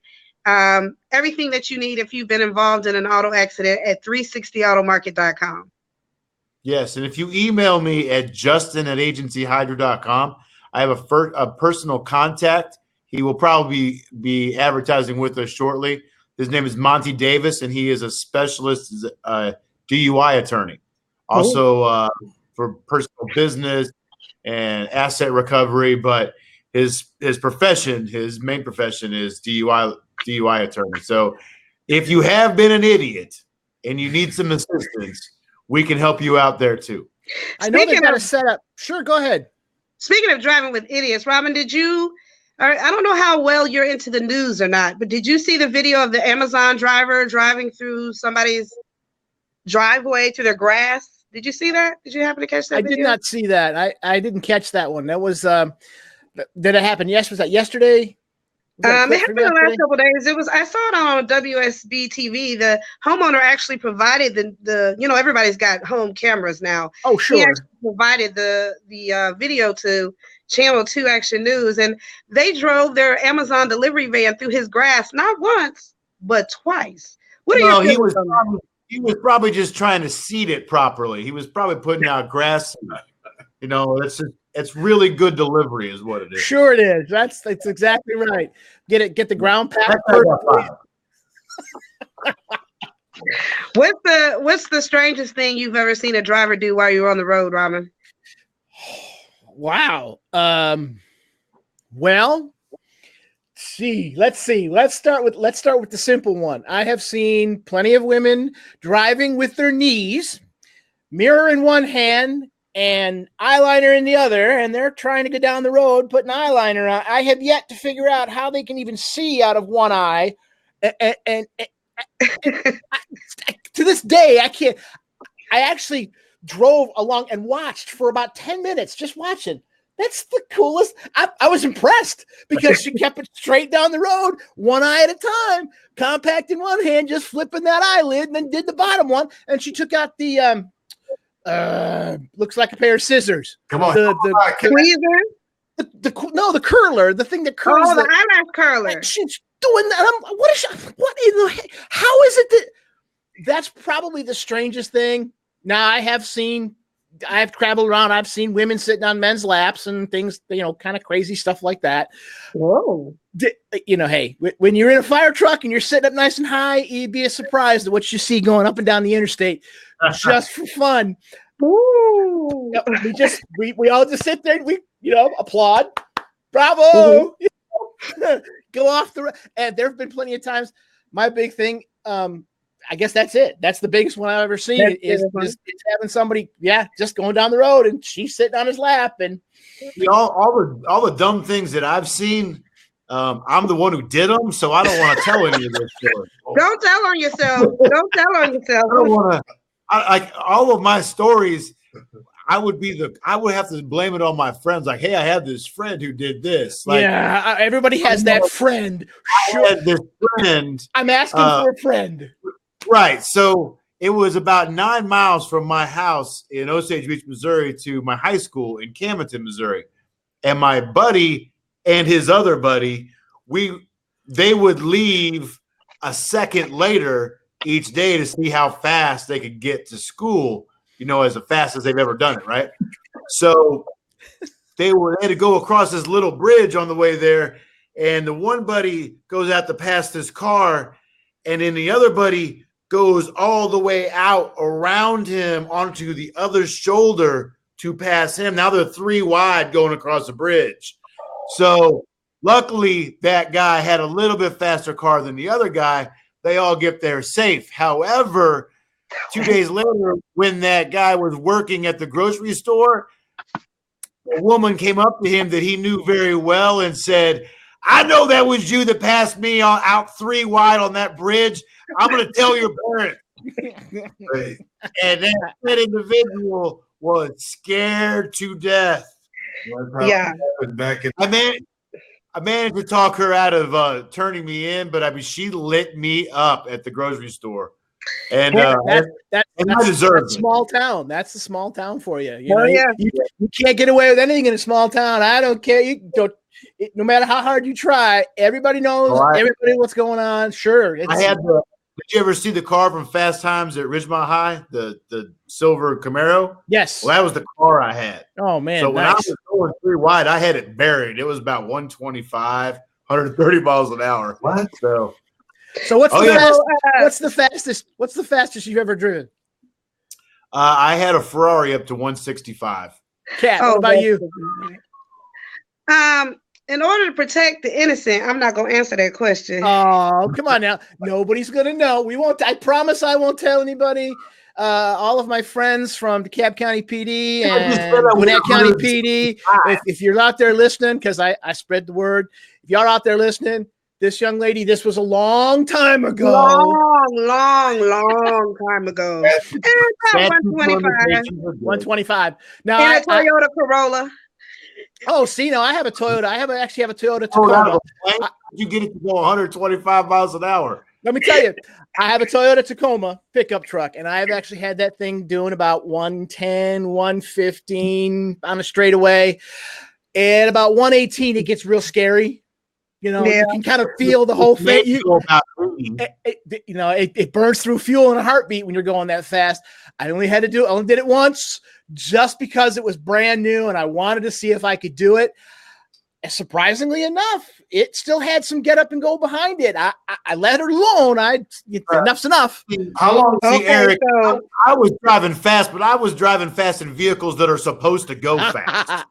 Speaker 2: Everything that you need if you've been involved in an auto accident at 360automarket.com.
Speaker 3: Yes, and if you email me at justin@agencyhydra.com, I have a personal contact. He will probably be advertising with us shortly. His name is Monty Davis, and he is a specialist DUI attorney. Also for personal business and asset recovery, but his profession, his main profession is DUI attorney. So if you have been an idiot and you need some assistance, we can help you out there too.
Speaker 4: I know they've got a setup. Sure, go ahead.
Speaker 2: Speaking of driving with idiots, Robin, I don't know how well you're into the news or not, but did you see the video of the Amazon driver driving through somebody's driveway to their grass? Did you see that? Did you happen to catch that video?
Speaker 4: I did not see that. I didn't catch that one. That was did it happen? Yes, was that yesterday?
Speaker 2: It happened in the last couple of days. I saw it on WSB TV. The homeowner actually provided the you know, everybody's got home cameras now.
Speaker 4: Oh, sure.
Speaker 2: He actually provided the video to Channel 2 Action News, and they drove their Amazon delivery van through his grass not once but twice. What are your feelings on that?
Speaker 3: He was probably just trying to seed it properly. He was probably putting out grass. You know, it's really good delivery, is what it is.
Speaker 4: Sure, it is. That's exactly right. Get the ground packed perfectly.
Speaker 2: What's the strangest thing you've ever seen a driver do while you were on the road, Robin?
Speaker 4: Wow. Well, let's see. Let's start with the simple one. I have seen plenty of women driving with their knees, mirror in one hand and eyeliner in the other, and they're trying to go down the road putting eyeliner on. I have yet to figure out how they can even see out of one eye, and to this day I can't. I actually drove along and watched for about 10 minutes, just watching. That's the coolest. I was impressed because she kept it straight down the road, one eye at a time, compact in one hand, just flipping that eyelid, and then did the bottom one. And she took out the looks like a pair of scissors.
Speaker 1: Come on.
Speaker 2: The tweezer?
Speaker 4: The curler, the thing that curls.
Speaker 2: Oh, the eyelash curler.
Speaker 4: She's doing that. What is she? What in the heck? How is it that? That's probably the strangest thing. Now I've traveled around. I've seen women sitting on men's laps and things, you know, kind of crazy stuff like that.
Speaker 2: Whoa.
Speaker 4: You know, hey, when you're in a fire truck and you're sitting up nice and high, you'd be surprised at what you see going up and down the interstate just for fun.
Speaker 2: Ooh.
Speaker 4: We all just sit there and we, you know, applaud. Bravo. Mm-hmm. Go off the, and there have been plenty of times. My big thing, I guess that's it. That's the biggest one I've ever seen is having somebody, just going down the road and she's sitting on his lap. And
Speaker 3: all the dumb things that I've seen, I'm the one who did them, so I don't want to tell any of this story.
Speaker 2: Don't tell on yourself. Don't tell on yourself.
Speaker 3: I don't want to. Like all of my stories, I would have to blame it on my friends. Like, hey, I had this friend who did this. Like,
Speaker 4: yeah, everybody has that friend.
Speaker 3: Sure. I had this friend.
Speaker 4: I'm asking for a friend.
Speaker 3: Right. So it was about 9 miles from my house in Osage Beach, Missouri, to my high school in Camden, Missouri. And my buddy and his other buddy, they would leave a second later each day to see how fast they could get to school, you know, as fast as they've ever done it, right? So they had to go across this little bridge on the way there, and the one buddy goes out to pass this car, and then the other buddy goes all the way out around him onto the other shoulder to pass him. Now they're 3 wide going across the bridge. So luckily that guy had a little bit faster car than the other guy. They all get there safe. However, 2 days later, when that guy was working at the grocery store, a woman came up to him that he knew very well and said, I know that was you that passed me out 3 wide on that bridge. I'm going to tell your parents. And that individual was scared to death.
Speaker 2: Yeah.
Speaker 3: I managed to talk her out of turning me in, but I mean, she lit me up at the grocery store, and
Speaker 4: Yeah,
Speaker 3: and I deserved
Speaker 4: that's
Speaker 3: it.
Speaker 4: small town. That's the small town for you. You
Speaker 2: Oh,
Speaker 4: know,
Speaker 2: yeah.
Speaker 4: you can't get away with anything in a small town. I don't care. You don't. No matter how hard you try, everybody knows everybody what's going on. Sure,
Speaker 3: I had the. Did you ever see the car from Fast Times at Ridgemont High? The silver Camaro.
Speaker 4: Yes.
Speaker 3: Well, that was the car I had.
Speaker 4: Oh man.
Speaker 3: So when I was going 3 wide, I had it buried. It was about 125, 130 miles an hour.
Speaker 1: What?
Speaker 3: So
Speaker 4: what's
Speaker 3: Oh,
Speaker 4: the
Speaker 3: yeah.
Speaker 4: fastest? What's the fastest you've ever driven?
Speaker 3: I had a Ferrari up to 165.
Speaker 4: Kat, what about you?
Speaker 2: In order to protect the innocent, I'm not going to answer that question.
Speaker 4: Oh, come on now. Nobody's going to know. We won't. I promise I won't tell anybody. All of my friends from DeKalb County PD and Gwinnett County PD, if you're out there listening, because I spread the word. If you're out there listening, this young lady, this was a long time ago.
Speaker 2: Long time ago. About 125.
Speaker 4: 125. Now,
Speaker 2: In a Toyota Corolla.
Speaker 4: Oh, see, no, I have a Toyota. I actually have a Toyota Tacoma.
Speaker 3: You get it to go 125 miles an hour.
Speaker 4: Let me tell you, I have a Toyota Tacoma pickup truck, and I've actually had that thing doing about 110, 115 on a straightaway. And about 118, it gets real scary. You know, you can kind of feel the whole thing. It burns through fuel in a heartbeat when you're going that fast. I only did it once just because it was brand new and I wanted to see if I could do it. And surprisingly enough, it still had some get up and go behind it. I let her alone. Enough's enough.
Speaker 3: How long?
Speaker 2: Okay,
Speaker 3: Eric,
Speaker 2: so-
Speaker 3: I was driving fast, but I was driving fast in vehicles that are supposed to go fast.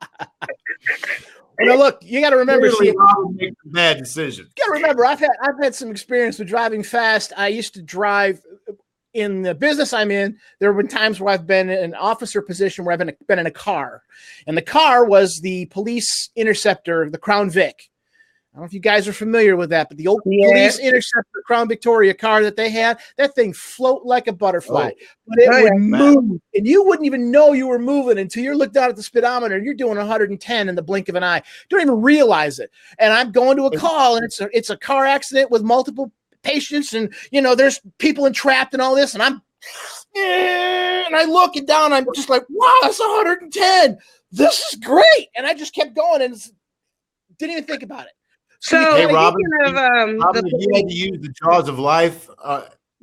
Speaker 4: Now look, you got to remember.
Speaker 3: Make a bad decision.
Speaker 4: You got to remember, I've had some experience with driving fast. I used to drive in the business I'm in. There have been times where I've been in an officer position where I've been in a car, and the car was the police interceptor, the Crown Vic. I don't know if you guys are familiar with that, but the old police interceptor Crown Victoria car that they had, that thing float like a butterfly, but it would move, and you wouldn't even know you were moving until you looked down at the speedometer and you're doing 110 in the blink of an eye. You don't even realize it. And I'm going to a call, and it's a car accident with multiple patients, and there's people entrapped and all this, and I look it down, I'm just like, wow, that's 110. This is great, and I just kept going and didn't even think about it.
Speaker 2: So,
Speaker 3: hey, Robin,
Speaker 2: Robin,
Speaker 3: you had to use the jaws of life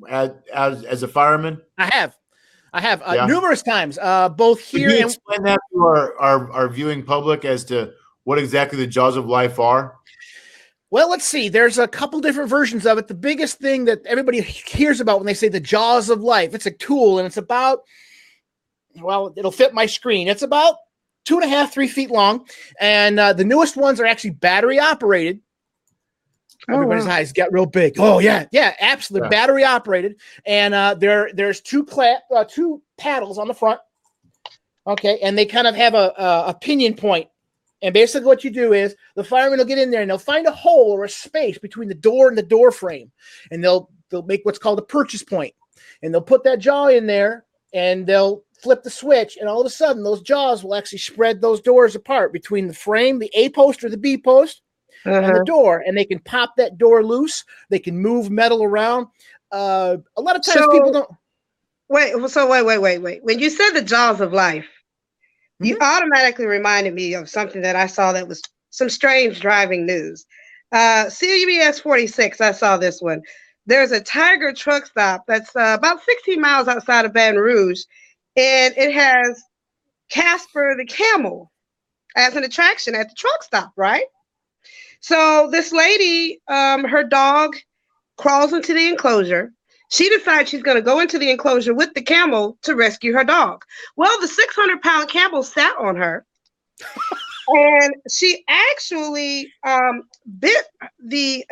Speaker 3: as a fireman.
Speaker 4: I have numerous times, both here
Speaker 3: Can you
Speaker 4: and
Speaker 3: explain that to our viewing public as to what exactly the jaws of life are.
Speaker 4: Well, let's see. There's a couple different versions of it. The biggest thing that everybody hears about when they say the jaws of life, it's a tool, and it's about, well, it'll fit my screen. It's about 2.5, 3 feet long, and the newest ones are actually battery operated. Everybody's eyes got real big. Oh yeah, absolutely, battery operated, and there's two paddles on the front. Okay, and they kind of have a pinion point. And basically what you do is the firemen will get in there and they'll find a hole or a space between the door and the door frame. And they'll make what's called a purchase point. And they'll put that jaw in there and they'll flip the switch. And all of a sudden those jaws will actually spread those doors apart between the frame, the A post or the B post, and the door. And they can pop that door loose. They can move metal around. A lot of times people don't.
Speaker 2: Wait. When you said the jaws of life, you automatically reminded me of something that I saw that was some strange driving news. CBS 46, I saw this one. There's a Tiger truck stop that's about 16 miles outside of Baton Rouge, and it has Casper the camel as an attraction at the truck stop, right? So this lady, her dog crawls into the enclosure. She decides she's going to go into the enclosure with the camel to rescue her dog. Well, the 600-pound camel sat on her, and she actually bit the,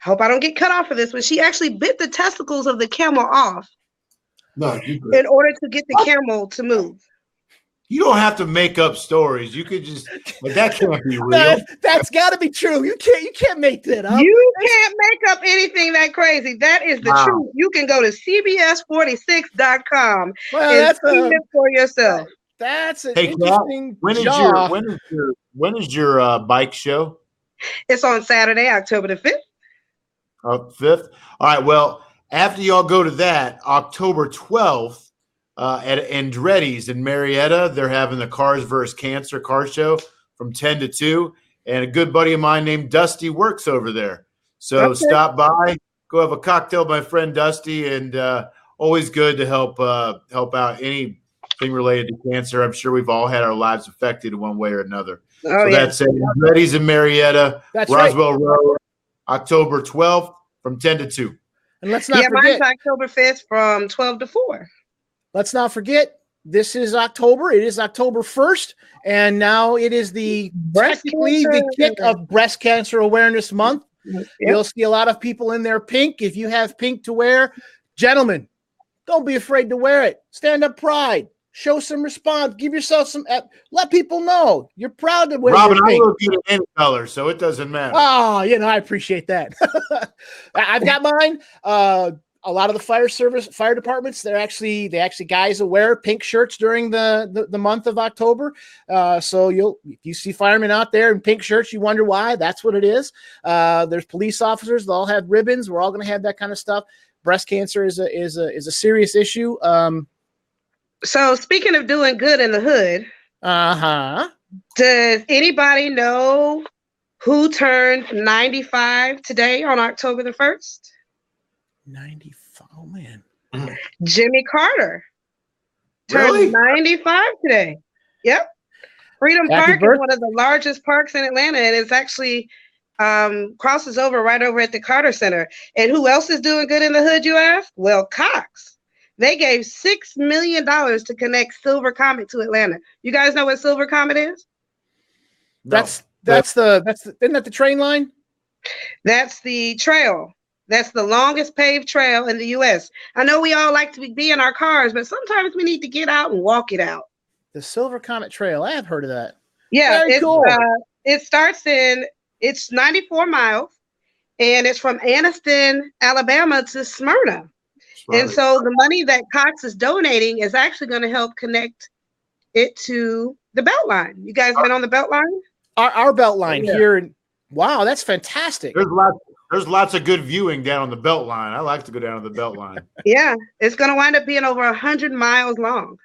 Speaker 2: hope I don't get cut off for this, but she actually bit the testicles of the camel off in order to get the camel to move.
Speaker 3: You don't have to make up stories. You could just, but that can't be real.
Speaker 4: That's got to be true. You can't make that up.
Speaker 2: You can't make up anything that crazy. That is the truth. You can go to CBS46.com and see it for yourself.
Speaker 4: That's an interesting
Speaker 3: when is your bike show?
Speaker 2: It's on Saturday, October the 5th.
Speaker 3: 5th. All right. Well, after y'all go to that, October 12th at Andretti's in Marietta, they're having the Cars vs. Cancer car show from 10 to 2. And a good buddy of mine named Dusty works over there. So stop by, go have a cocktail with my friend Dusty, and always good to help out anything related to cancer. I'm sure we've all had our lives affected in one way or another. That's it. Andretti's in Marietta, Roswell Road, October 12th from 10 to 2.
Speaker 4: And let's not forget.
Speaker 2: Mine's October 5th from 12 to 4.
Speaker 4: Let's not forget, this is October. It is October 1st, and now it is the kick of Breast Cancer Awareness Month. Yep. You'll see a lot of people in their pink. If you have pink to wear, gentlemen, don't be afraid to wear it. Stand up pride. Show some response. Give yourself some. Let people know you're proud to wear
Speaker 3: Robin,
Speaker 4: your pink.
Speaker 3: I look good in any color, so it doesn't matter.
Speaker 4: Oh, I appreciate that. I've got mine. A lot of the fire departments, they actually guys that wear pink shirts during the month of October. So if you see firemen out there in pink shirts, you wonder why. That's what it is. There's police officers. They'll all have ribbons. We're all going to have that kind of stuff. Breast cancer is a serious issue.
Speaker 2: So speaking of doing good in the hood, does anybody know who turned 95 today on October the 1st?
Speaker 4: 95. Oh man.
Speaker 2: Jimmy Carter
Speaker 3: Really?
Speaker 2: turned 95 today. Yep. Freedom Park is one of the largest parks in Atlanta, and it's actually crosses over right over at the Carter Center. And who else is doing good in the hood, you ask? Well, Cox. They gave $6 million to connect Silver Comet to Atlanta. You guys know what Silver Comet is?
Speaker 3: No.
Speaker 4: Isn't that the train line?
Speaker 2: That's the trail. That's the longest paved trail in the U.S. I know we all like to be in our cars, but sometimes we need to get out and walk it out.
Speaker 4: The Silver Comet Trail. I have heard of that.
Speaker 2: Yeah,
Speaker 4: Very cool.
Speaker 2: It's 94 miles, and it's from Anniston, Alabama to Smyrna. And so the money that Cox is donating is actually going to help connect it to the Beltline. You guys been on the Beltline?
Speaker 4: Our Beltline here. Wow, that's fantastic.
Speaker 3: There's lots of good viewing down on the Beltline. I like to go down on the Beltline.
Speaker 2: Yeah, it's going to wind up being over 100 miles long.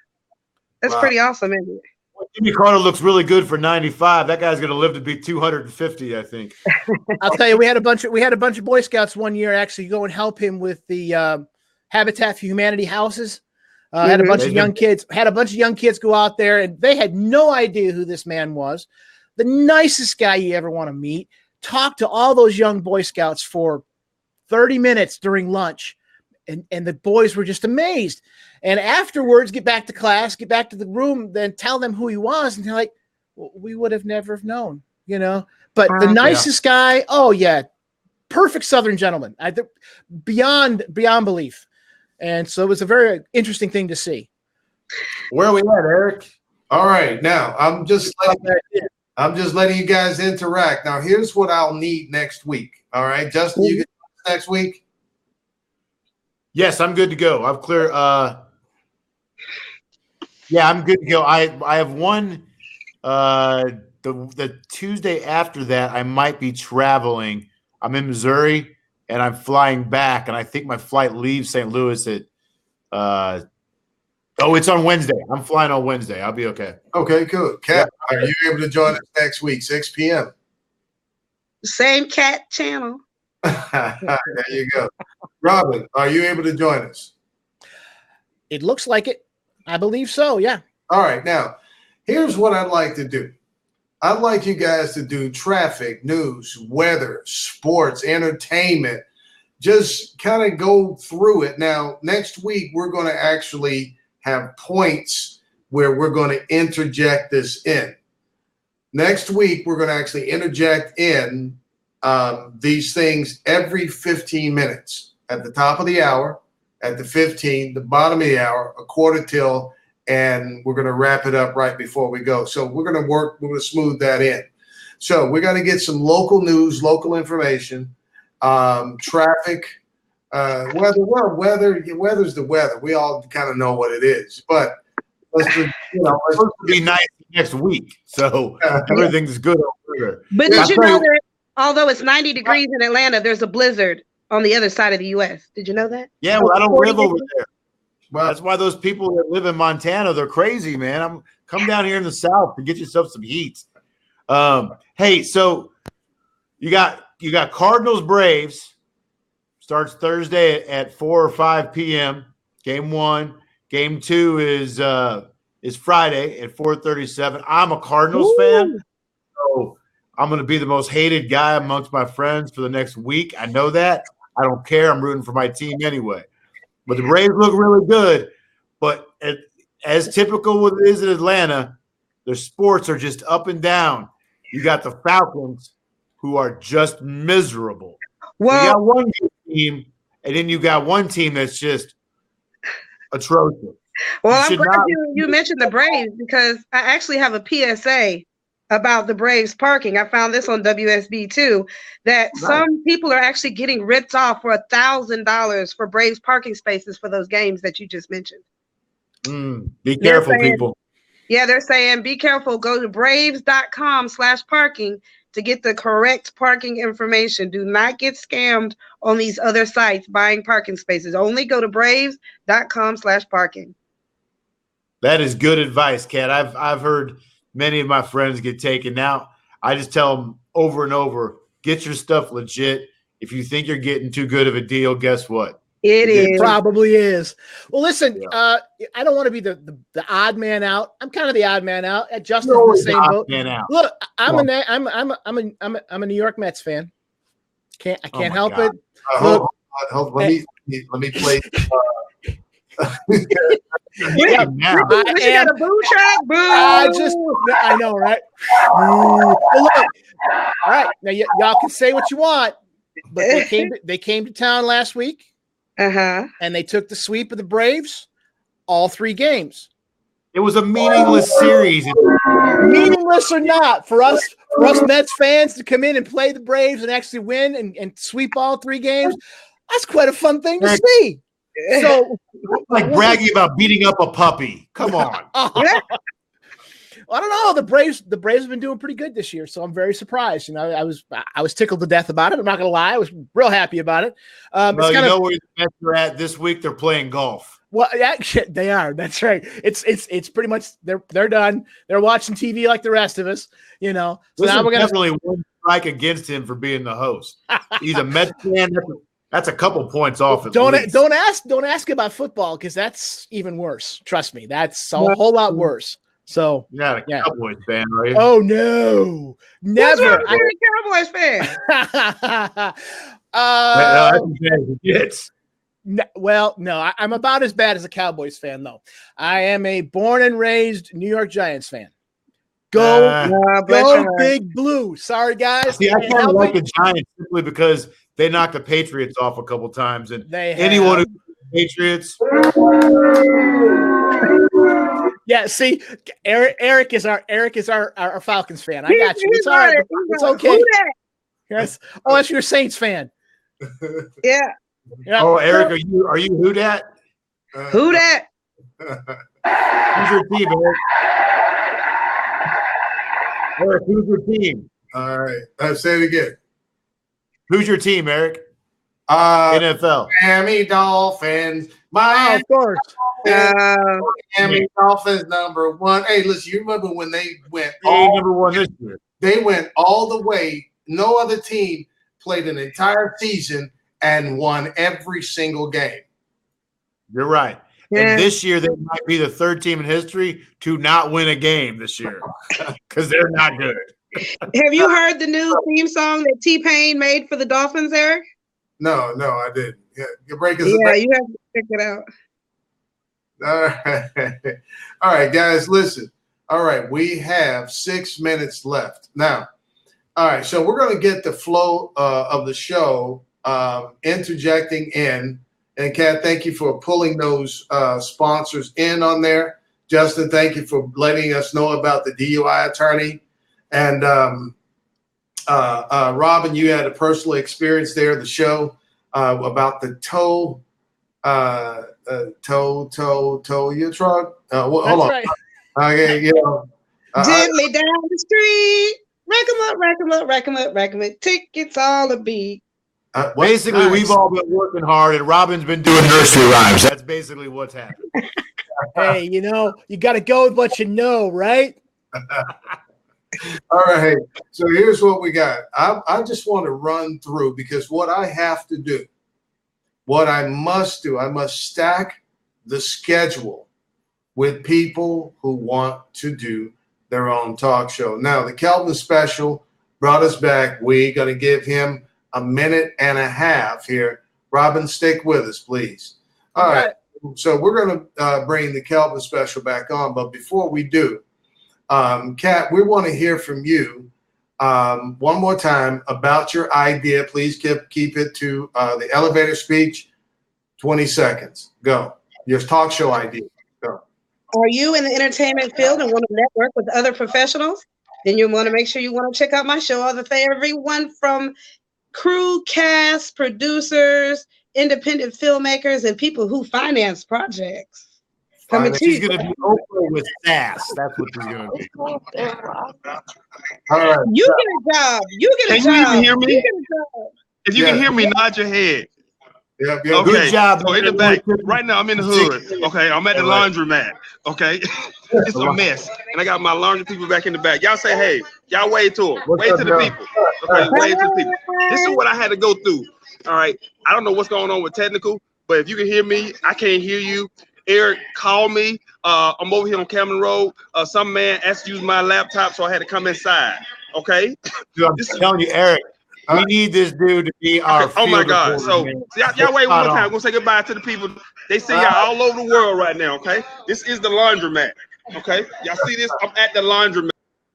Speaker 2: That's pretty awesome, isn't it?
Speaker 3: Well, Jimmy Carter looks really good for 95. That guy's going to live to be 250, I think.
Speaker 4: I'll tell you, we had a bunch of Boy Scouts one year actually go and help him with the Habitat for Humanity houses. Had a bunch of young kids go out there, and they had no idea who this man was. The nicest guy you ever want to meet. Talked to all those young Boy Scouts for 30 minutes during lunch, and the boys were just amazed. And afterwards, get back to class, get back to the room, then tell them who he was, and they're like, well, we would have never known, But the nicest guy, oh yeah, perfect Southern gentleman, beyond belief. And so it was a very interesting thing to see.
Speaker 3: Where are we at, Eric?
Speaker 1: All right, now I'm just letting you guys interact. Now, here's what I'll need next week. All right, Justin, you get next week?
Speaker 3: Yes, I'm good to go. I've clear. Yeah, I'm good to go. I have one. The Tuesday after that, I might be traveling. I'm in Missouri, and I'm flying back, and I think my flight leaves St. Louis at. It's on Wednesday. I'm flying on Wednesday. I'll be okay.
Speaker 1: Okay, good. Kat, are you able to join us next week, 6 p.m.?
Speaker 2: Same cat channel.
Speaker 1: There you go. Robin, are you able to join us?
Speaker 4: It looks like it. I believe so, yeah.
Speaker 1: All right. Now, here's what I'd like to do. I'd like you guys to do traffic, news, weather, sports, entertainment. Just kind of go through it. Now, next week, we're going to actually have points where we're going to interject this in. Next week, we're going to actually interject in these things every 15 minutes. At the top of the hour, at the 15, the bottom of the hour, a quarter till, and we're going to wrap it up right before we go. So we're going to smooth that in. So we're going to get some local news, local information, traffic, weather. Well, weather's the weather. We all kind of know what it is, but let's just,
Speaker 3: it's supposed to be nice next week, so everything's good over there.
Speaker 2: But did you know that although it's 90 degrees in Atlanta, there's a blizzard on the other side of the U.S. Did you know that?
Speaker 3: Yeah, well, I don't live over there.
Speaker 1: Well,
Speaker 3: That's why those people that live in Montana, they're crazy, man. Come down here in the South and get yourself some heat. Hey, so you got Cardinals Braves starts Thursday at 4 or 5 p.m. Game 1. Game 2 is Friday at 4:37. I'm a Cardinals fan, so I'm going to be the most hated guy amongst my friends for the next week. I know that. I don't care. I'm rooting for my team anyway. But the Braves look really good. But as typical with it is in Atlanta, their sports are just up and down. You got the Falcons, who are just miserable.
Speaker 2: Well,
Speaker 3: You got one good team, and then you got one team that's just atrocious.
Speaker 2: Well, I'm
Speaker 3: should
Speaker 2: glad
Speaker 3: not-
Speaker 2: you mentioned the Braves because I actually have a PSA about the Braves parking. I found this on WSB too, that some people are actually getting ripped off for $1,000 for Braves parking spaces for those games that you just mentioned.
Speaker 3: Be careful,
Speaker 2: saying-
Speaker 3: people.
Speaker 2: Yeah, they're saying be careful. Go to braves.com/parking to get the correct parking information. Do not get scammed on these other sites buying parking spaces. Only go to braves.com/parking.
Speaker 3: That is good advice, Kat. I've heard many of my friends get taken out. I just tell them over and over, get your stuff legit. If you think you're getting too good of a deal, guess what?
Speaker 2: It
Speaker 3: It
Speaker 2: is.
Speaker 4: Probably is. Well, listen,
Speaker 3: Yeah.
Speaker 4: I don't want to be the odd man out. I'm kind of the odd man out. Justin's in
Speaker 3: You're
Speaker 4: the
Speaker 3: always
Speaker 4: same
Speaker 3: the
Speaker 4: boat.
Speaker 3: odd man out.
Speaker 4: Look, I'm
Speaker 3: Come
Speaker 4: a New York Mets fan. I
Speaker 3: Oh
Speaker 4: can't
Speaker 3: my
Speaker 4: help
Speaker 3: God.
Speaker 4: it.
Speaker 1: hold, let me play.
Speaker 4: Yeah,
Speaker 3: Now.
Speaker 2: We should get a boo track. Boo.
Speaker 4: I know, right? Well, look, all right. Now y'all can say what you want, but they came to town last week
Speaker 2: Uh-huh.
Speaker 4: and they took the sweep of the Braves, all 3 games.
Speaker 3: It was a meaningless series.
Speaker 4: Meaningless or not, for us Mets fans to come in and play the Braves and actually win and sweep all 3 games, that's quite a fun thing to see. So
Speaker 3: Like bragging about beating up a puppy. Come on.
Speaker 4: I don't know. The Braves have been doing pretty good this year, so I'm very surprised. You know, I was tickled to death about it. I'm not gonna lie, I was real happy about it.
Speaker 3: Well, you know where the Mets are at this week? They're playing golf.
Speaker 4: Well, yeah, they are. That's right. It's pretty much they're done. They're watching TV like the rest of us. You know. So
Speaker 3: This
Speaker 4: now
Speaker 3: is
Speaker 4: we're gonna.
Speaker 3: definitely one strike against him for being the host. He's a Mets fan. That's a couple points off. At least.
Speaker 4: Don't ask about football because that's even worse. Trust me, that's a whole lot worse. So
Speaker 3: You're not a
Speaker 4: Yeah.
Speaker 3: Cowboys fan, are you?
Speaker 4: oh no,
Speaker 2: What's
Speaker 4: never.
Speaker 2: wrong with being a Cowboys fan?
Speaker 3: That's as bad as it gets.
Speaker 4: Well, no, I'm about as bad as a Cowboys fan, though. I am a born and raised New York Giants fan. Go,
Speaker 2: Bless
Speaker 4: go
Speaker 2: your heart.
Speaker 4: Big Blue. Sorry, guys.
Speaker 3: See, I
Speaker 4: Can't
Speaker 3: kind of
Speaker 4: help
Speaker 3: like
Speaker 4: it.
Speaker 3: the Giants simply because they knocked the Patriots off a couple times, and
Speaker 4: They have.
Speaker 3: anyone who Patriots,
Speaker 4: Yeah, see, Eric is our Falcons fan. I got you.
Speaker 2: He's
Speaker 4: It's all right.
Speaker 2: right.
Speaker 4: It's
Speaker 2: He's
Speaker 4: okay.
Speaker 2: Who that?
Speaker 4: Yes. Oh, that's your Saints fan.
Speaker 2: Yeah.
Speaker 4: Yeah.
Speaker 3: oh, Eric, are you who dat?
Speaker 2: Who that?
Speaker 3: Who's your team, Eric? Eric, who's your team?
Speaker 1: All right. Say it again.
Speaker 3: Who's your team, Eric? NFL.
Speaker 1: Miami Dolphins.
Speaker 4: Oh,
Speaker 1: Miami
Speaker 4: of course.
Speaker 1: Dolphins #1. Hey, listen, you remember when they went
Speaker 3: They number 1 this year.
Speaker 1: they went all the way. No other team played an entire season and won every single game.
Speaker 3: You're right.
Speaker 2: Yeah.
Speaker 3: And this year, they might be the 3rd team in history to not win a game this year because they're not good.
Speaker 2: Have you heard the new theme song that T-Pain made for the Dolphins, Eric?
Speaker 1: No, I didn't. Yeah, your break is
Speaker 2: Yeah, you have to check it out.
Speaker 1: All right, guys, listen. All right, we have 6 minutes left. Now, all right, so we're going to get the flow of the show interjecting in. And Kat, thank you for pulling those sponsors in on there. Justin, thank you for letting us know about the DUI attorney. And Robin, you had a personal experience there at the show about the tow your truck. Hold on.
Speaker 4: That's right.
Speaker 1: Okay,
Speaker 2: Gently down the street. Rack 'em up, rack 'em up, rack 'em up, rack 'em up. Tickets all a beat.
Speaker 3: Basically,
Speaker 4: Nice.
Speaker 3: we've all been working hard, and Robin's been doing nursery rhymes. That's basically what's happening.
Speaker 4: Hey, you got to go with what you know, right?
Speaker 1: All right. So here's what we got. I just want to run through because what I have to do, what I must do, I must stack the schedule with people who want to do their own talk show. Now, the Kelvin special brought us back. We're going to give him a minute and a half here. Robin, stick with us, please. All right. So we're going to bring the Kelvin special back on. But before we do, Kat, we want to hear from you one more time about your idea. Please keep it to the elevator speech. 20 seconds. Go. Your talk show idea. Go.
Speaker 2: Are you in the entertainment field and want to network with other professionals? Then you want to make sure you want to check out my show. All the everyone from crew, cast, producers, independent filmmakers, and people who finance projects. Coming to
Speaker 3: She's
Speaker 2: you.
Speaker 3: going to be Oprah with sass. That's what she's going to be.
Speaker 1: All right.
Speaker 2: You get a job. You get a
Speaker 5: Can you
Speaker 2: job.
Speaker 5: even hear me?
Speaker 2: You get a job.
Speaker 5: If you
Speaker 1: Yeah.
Speaker 5: can hear me, nod your head.
Speaker 1: Yeah,
Speaker 5: Okay.
Speaker 3: Good job.
Speaker 5: So in the back, right now I'm in the hood. Okay, I'm at the laundromat. Okay, it's a mess, and I got my laundry people back in the back. Y'all say, hey, y'all wave to them.
Speaker 3: What's
Speaker 5: Wave
Speaker 3: up,
Speaker 5: to the
Speaker 3: bro?
Speaker 5: people. Okay, wave to the people. This is what I had to go through. All right, I don't know what's going on with technical, but if you can hear me, I can't hear you. Eric, call me. I'm over here on Cameron Road. Some man asked to use my laptop, so I had to come inside. Okay.
Speaker 3: Dude, I'm telling you, Eric, we need this dude to be our
Speaker 5: Oh my
Speaker 3: field
Speaker 5: God!
Speaker 3: reporter,
Speaker 5: So
Speaker 3: man.
Speaker 5: y'all wait one more
Speaker 3: Spot
Speaker 5: time.
Speaker 3: on.
Speaker 5: We're gonna say goodbye to the people. They see y'all all over the world right now. Okay, this is the laundromat. Okay, y'all see this? I'm at the laundromat.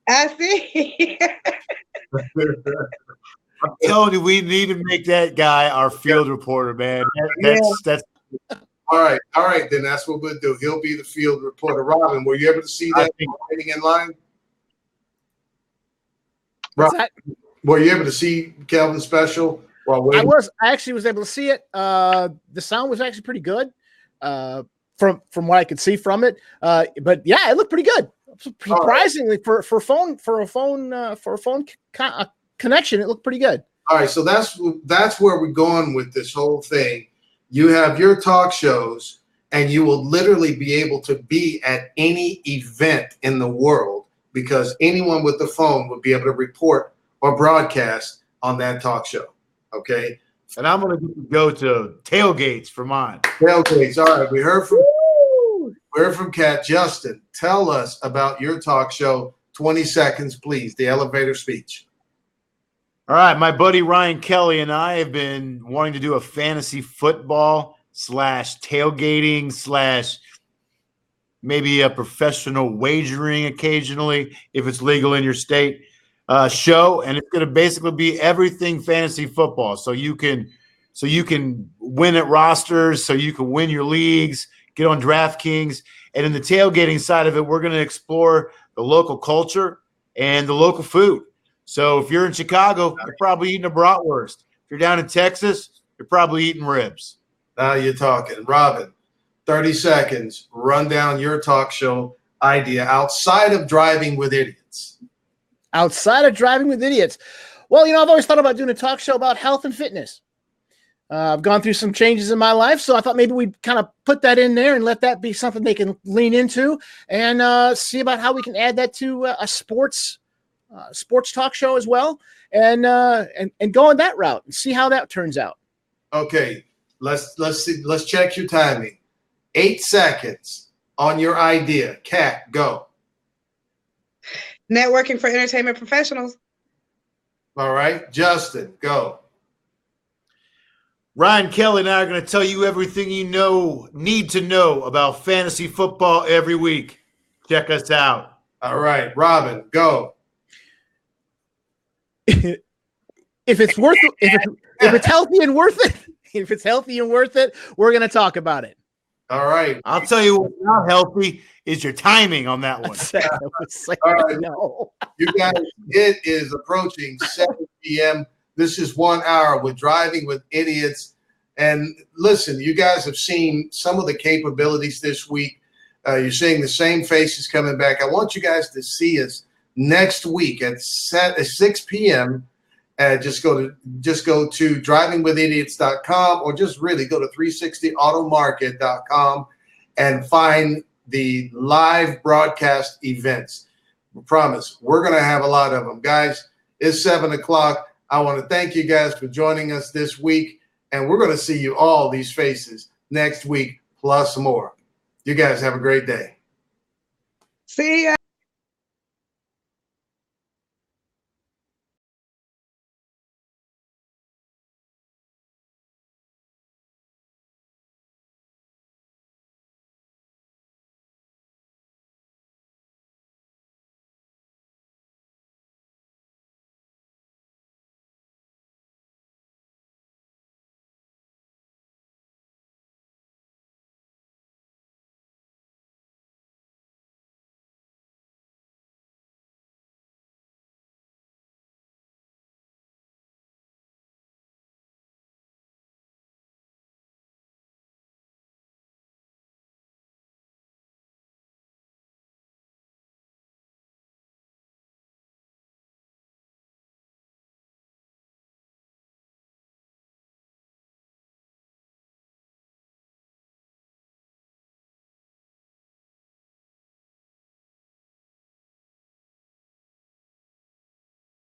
Speaker 2: I see.
Speaker 3: I'm telling you, we need to make that guy our field reporter, man. That's
Speaker 1: All right. Then that's what we'll do. He'll be the field reporter. Robin, were you able to see that waiting in line?
Speaker 4: What's that?
Speaker 1: Were you able to see Kelvin's special while waiting?
Speaker 4: I actually was able to see it. The sound was actually pretty good from what I could see from it. But yeah, it looked pretty good. Surprisingly, for a phone connection, it looked pretty good.
Speaker 1: All right, so that's where we're going with this whole thing. You have your talk shows, and you will literally be able to be at any event in the world because anyone with the phone would be able to report or broadcast on that talk show. Okay.
Speaker 3: and I'm gonna go to tailgates for mine.
Speaker 1: Tailgates. All right. We heard from Kat. Justin, tell us about your talk show. 20 seconds, please. The elevator speech.
Speaker 3: All right, my buddy Ryan Kelly and I have been wanting to do a fantasy football / tailgating / maybe a professional wagering occasionally if it's legal in your state show, and it's going to basically be everything fantasy football. So you can win at rosters, so you can win your leagues, get on DraftKings, and in the tailgating side of it, we're going to explore the local culture and the local food. So if you're in Chicago, you're probably eating a bratwurst. If you're down in Texas, you're probably eating ribs.
Speaker 1: Now you're talking. Robin, 30 seconds. Run down your talk show idea outside of Driving with Idiots.
Speaker 4: Outside of Driving with Idiots. Well, I've always thought about doing a talk show about health and fitness. I've gone through some changes in my life, so I thought maybe we'd kind of put that in there and let that be something they can lean into and see about how we can add that to a sports talk show as well, and go on that route and see how that turns out.
Speaker 1: Okay, let's see. Let's check your timing. 8 seconds on your idea. Kat, go.
Speaker 2: Networking for entertainment professionals.
Speaker 1: All right, Justin, go.
Speaker 3: Ryan Kelly and I are going to tell you everything you need to know about fantasy football every week. Check us out.
Speaker 1: All right, Robin, go.
Speaker 4: If it's healthy and worth it, we're going to talk about it.
Speaker 1: All right.
Speaker 3: I'll tell you what's not healthy is your timing on that one.
Speaker 1: All right.
Speaker 4: No.
Speaker 1: You guys, it is approaching 7 p.m. This is 1 hour with Driving with Idiots. And listen, you guys have seen some of the capabilities this week. You're seeing the same faces coming back. I want you guys to see us next week at 6 p.m. Just go to drivingwithidiots.com, or just really go to 360automarket.com and find the live broadcast events. We promise we're going to have a lot of them. Guys, it's 7 o'clock. I want to thank you guys for joining us this week, and we're going to see you all, these faces, next week plus more. You guys have a great day.
Speaker 2: See ya.